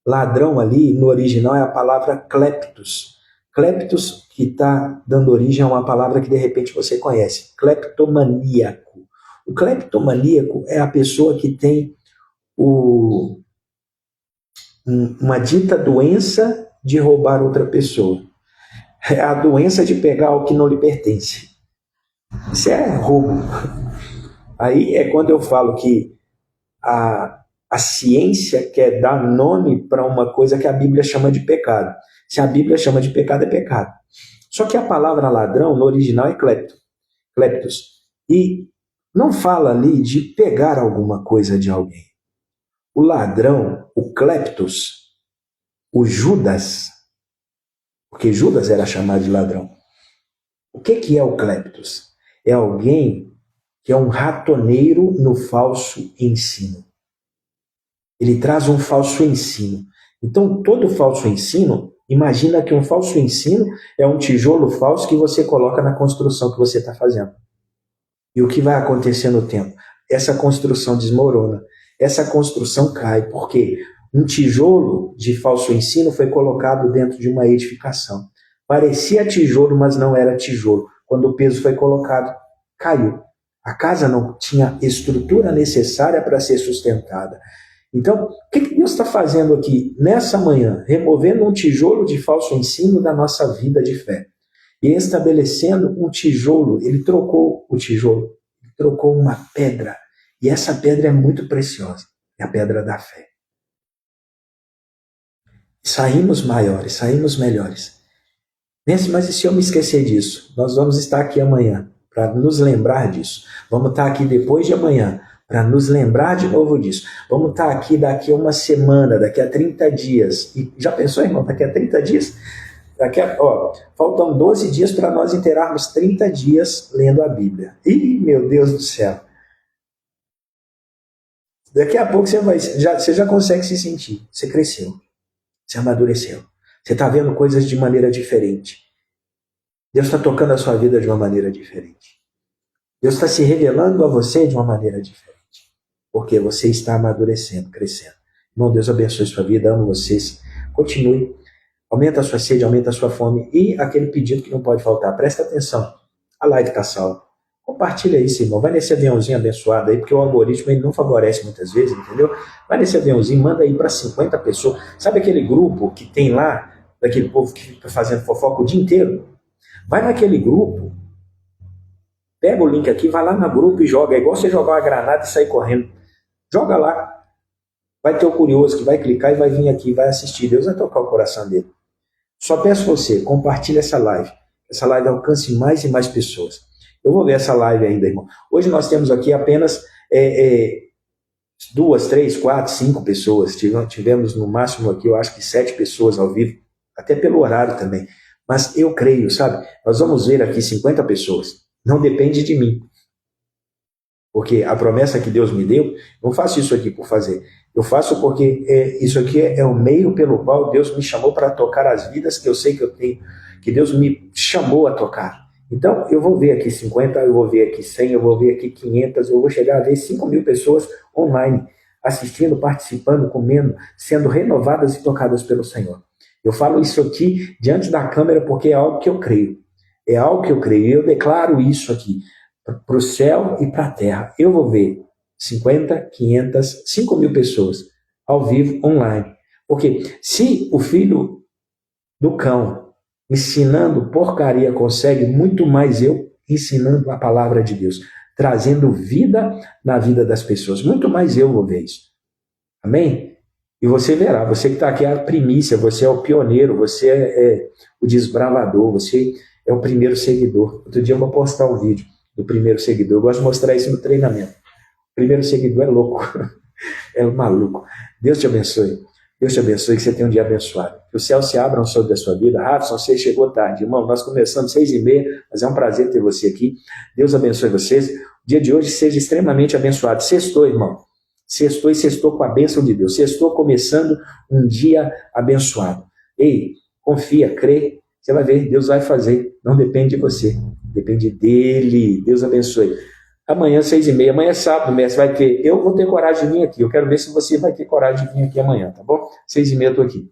Ladrão ali, no original, é a palavra kleptos. Kleptos, que está dando origem a uma palavra que de repente você conhece, kleptomaníaco. O kleptomaníaco é a pessoa que tem uma dita doença de roubar outra pessoa. É a doença de pegar algo que não lhe pertence. Isso é roubo. Aí é quando eu falo que a ciência quer dar nome para uma coisa que a Bíblia chama de pecado. Se a Bíblia chama de pecado, é pecado. Só que a palavra ladrão, no original, é kleptos. E não fala ali de pegar alguma coisa de alguém. O ladrão, o kleptos, o Judas, porque Judas era chamado de ladrão. O que é o kleptos? É alguém que é um ratoneiro no falso ensino. Ele traz um falso ensino. Então, todo falso ensino, imagina que um falso ensino é um tijolo falso que você coloca na construção que você está fazendo. E o que vai acontecer no tempo? Essa construção desmorona. Essa construção cai. Por quê? Um tijolo de falso ensino foi colocado dentro de uma edificação. Parecia tijolo, mas não era tijolo. Quando o peso foi colocado, caiu. A casa não tinha estrutura necessária para ser sustentada. Então, o que Deus está fazendo aqui nessa manhã? Removendo um tijolo de falso ensino da nossa vida de fé. E estabelecendo um tijolo. Ele trocou o tijolo. Ele trocou uma pedra. E essa pedra é muito preciosa. É a pedra da fé. Saímos maiores, saímos melhores. Mas e se eu me esquecer disso? Nós vamos estar aqui amanhã para nos lembrar disso. Vamos estar aqui depois de amanhã para nos lembrar de novo disso. Vamos estar aqui daqui a uma semana, daqui a 30 dias. E já pensou, irmão, daqui a 30 dias? Faltam 12 dias para nós inteirarmos 30 dias lendo a Bíblia. Ih, meu Deus do céu. Daqui a pouco você já consegue se sentir. Você cresceu. Você amadureceu. Você está vendo coisas de maneira diferente. Deus está tocando a sua vida de uma maneira diferente. Deus está se revelando a você de uma maneira diferente. Porque você está amadurecendo, crescendo. Irmão, Deus abençoe sua vida, amo vocês. Continue. Aumenta a sua sede, aumenta a sua fome. E aquele pedido que não pode faltar. Presta atenção. A live está salva. Compartilha isso, irmão. Vai nesse aviãozinho abençoado aí, porque o algoritmo ele não favorece muitas vezes, entendeu? Vai nesse aviãozinho, manda aí para 50 pessoas. Sabe aquele grupo que tem lá, daquele povo que fica fazendo fofoca o dia inteiro? Vai naquele grupo, pega o link aqui, vai lá no grupo e joga. É igual você jogar uma granada e sair correndo. Joga lá. Vai ter o curioso que vai clicar e vai vir aqui, vai assistir. Deus vai tocar o coração dele. Só peço você, compartilhe essa live. Essa live alcance mais e mais pessoas. Eu vou ver essa live ainda, irmão. Hoje nós temos aqui apenas 2, 3, 4, 5 pessoas. Tivemos no máximo aqui, eu acho que 7 pessoas ao vivo, até pelo horário também. Mas eu creio, sabe? Nós vamos ver aqui 50 pessoas. Não depende de mim. Porque a promessa que Deus me deu, não faço isso aqui por fazer. Eu faço porque isso aqui é o meio pelo qual Deus me chamou para tocar as vidas que eu sei que eu tenho, que Deus me chamou a tocar. Então, eu vou ver aqui 50, eu vou ver aqui 100, eu vou ver aqui 500, eu vou chegar a ver 5.000 pessoas online, assistindo, participando, comendo, sendo renovadas e tocadas pelo Senhor. Eu falo isso aqui diante da câmera porque é algo que eu creio. É algo que eu creio. Eu declaro isso aqui para o céu e para a terra. Eu vou ver 50, 500, 5.000 pessoas ao vivo, online. Porque se o filho do cão ensinando porcaria consegue, muito mais eu ensinando a palavra de Deus, trazendo vida na vida das pessoas. Muito mais eu vou ver isso. Amém? E você verá, você que está aqui é a primícia, você é o pioneiro, você é o desbravador, você é o primeiro seguidor. Outro dia eu vou postar um vídeo do primeiro seguidor. Eu gosto de mostrar isso no treinamento. O primeiro seguidor é louco, é maluco. Deus te abençoe. Deus te abençoe, que você tenha um dia abençoado. Que os céus se abram sobre a sua vida. Rafa, você chegou tarde. Irmão, nós começamos 6h30, mas é um prazer ter você aqui. Deus abençoe vocês. O dia de hoje seja extremamente abençoado. Sextou, irmão. Sextou e sextou com a bênção de Deus. Sextou começando um dia abençoado. Ei, confia, crê. Você vai ver, Deus vai fazer. Não depende de você. Depende dele. Deus abençoe. Amanhã, 6h30. Amanhã é sábado, mestre, vai ter. Eu vou ter coragem de vir aqui. Eu quero ver se você vai ter coragem de vir aqui amanhã, tá bom? 6h30 eu estou aqui.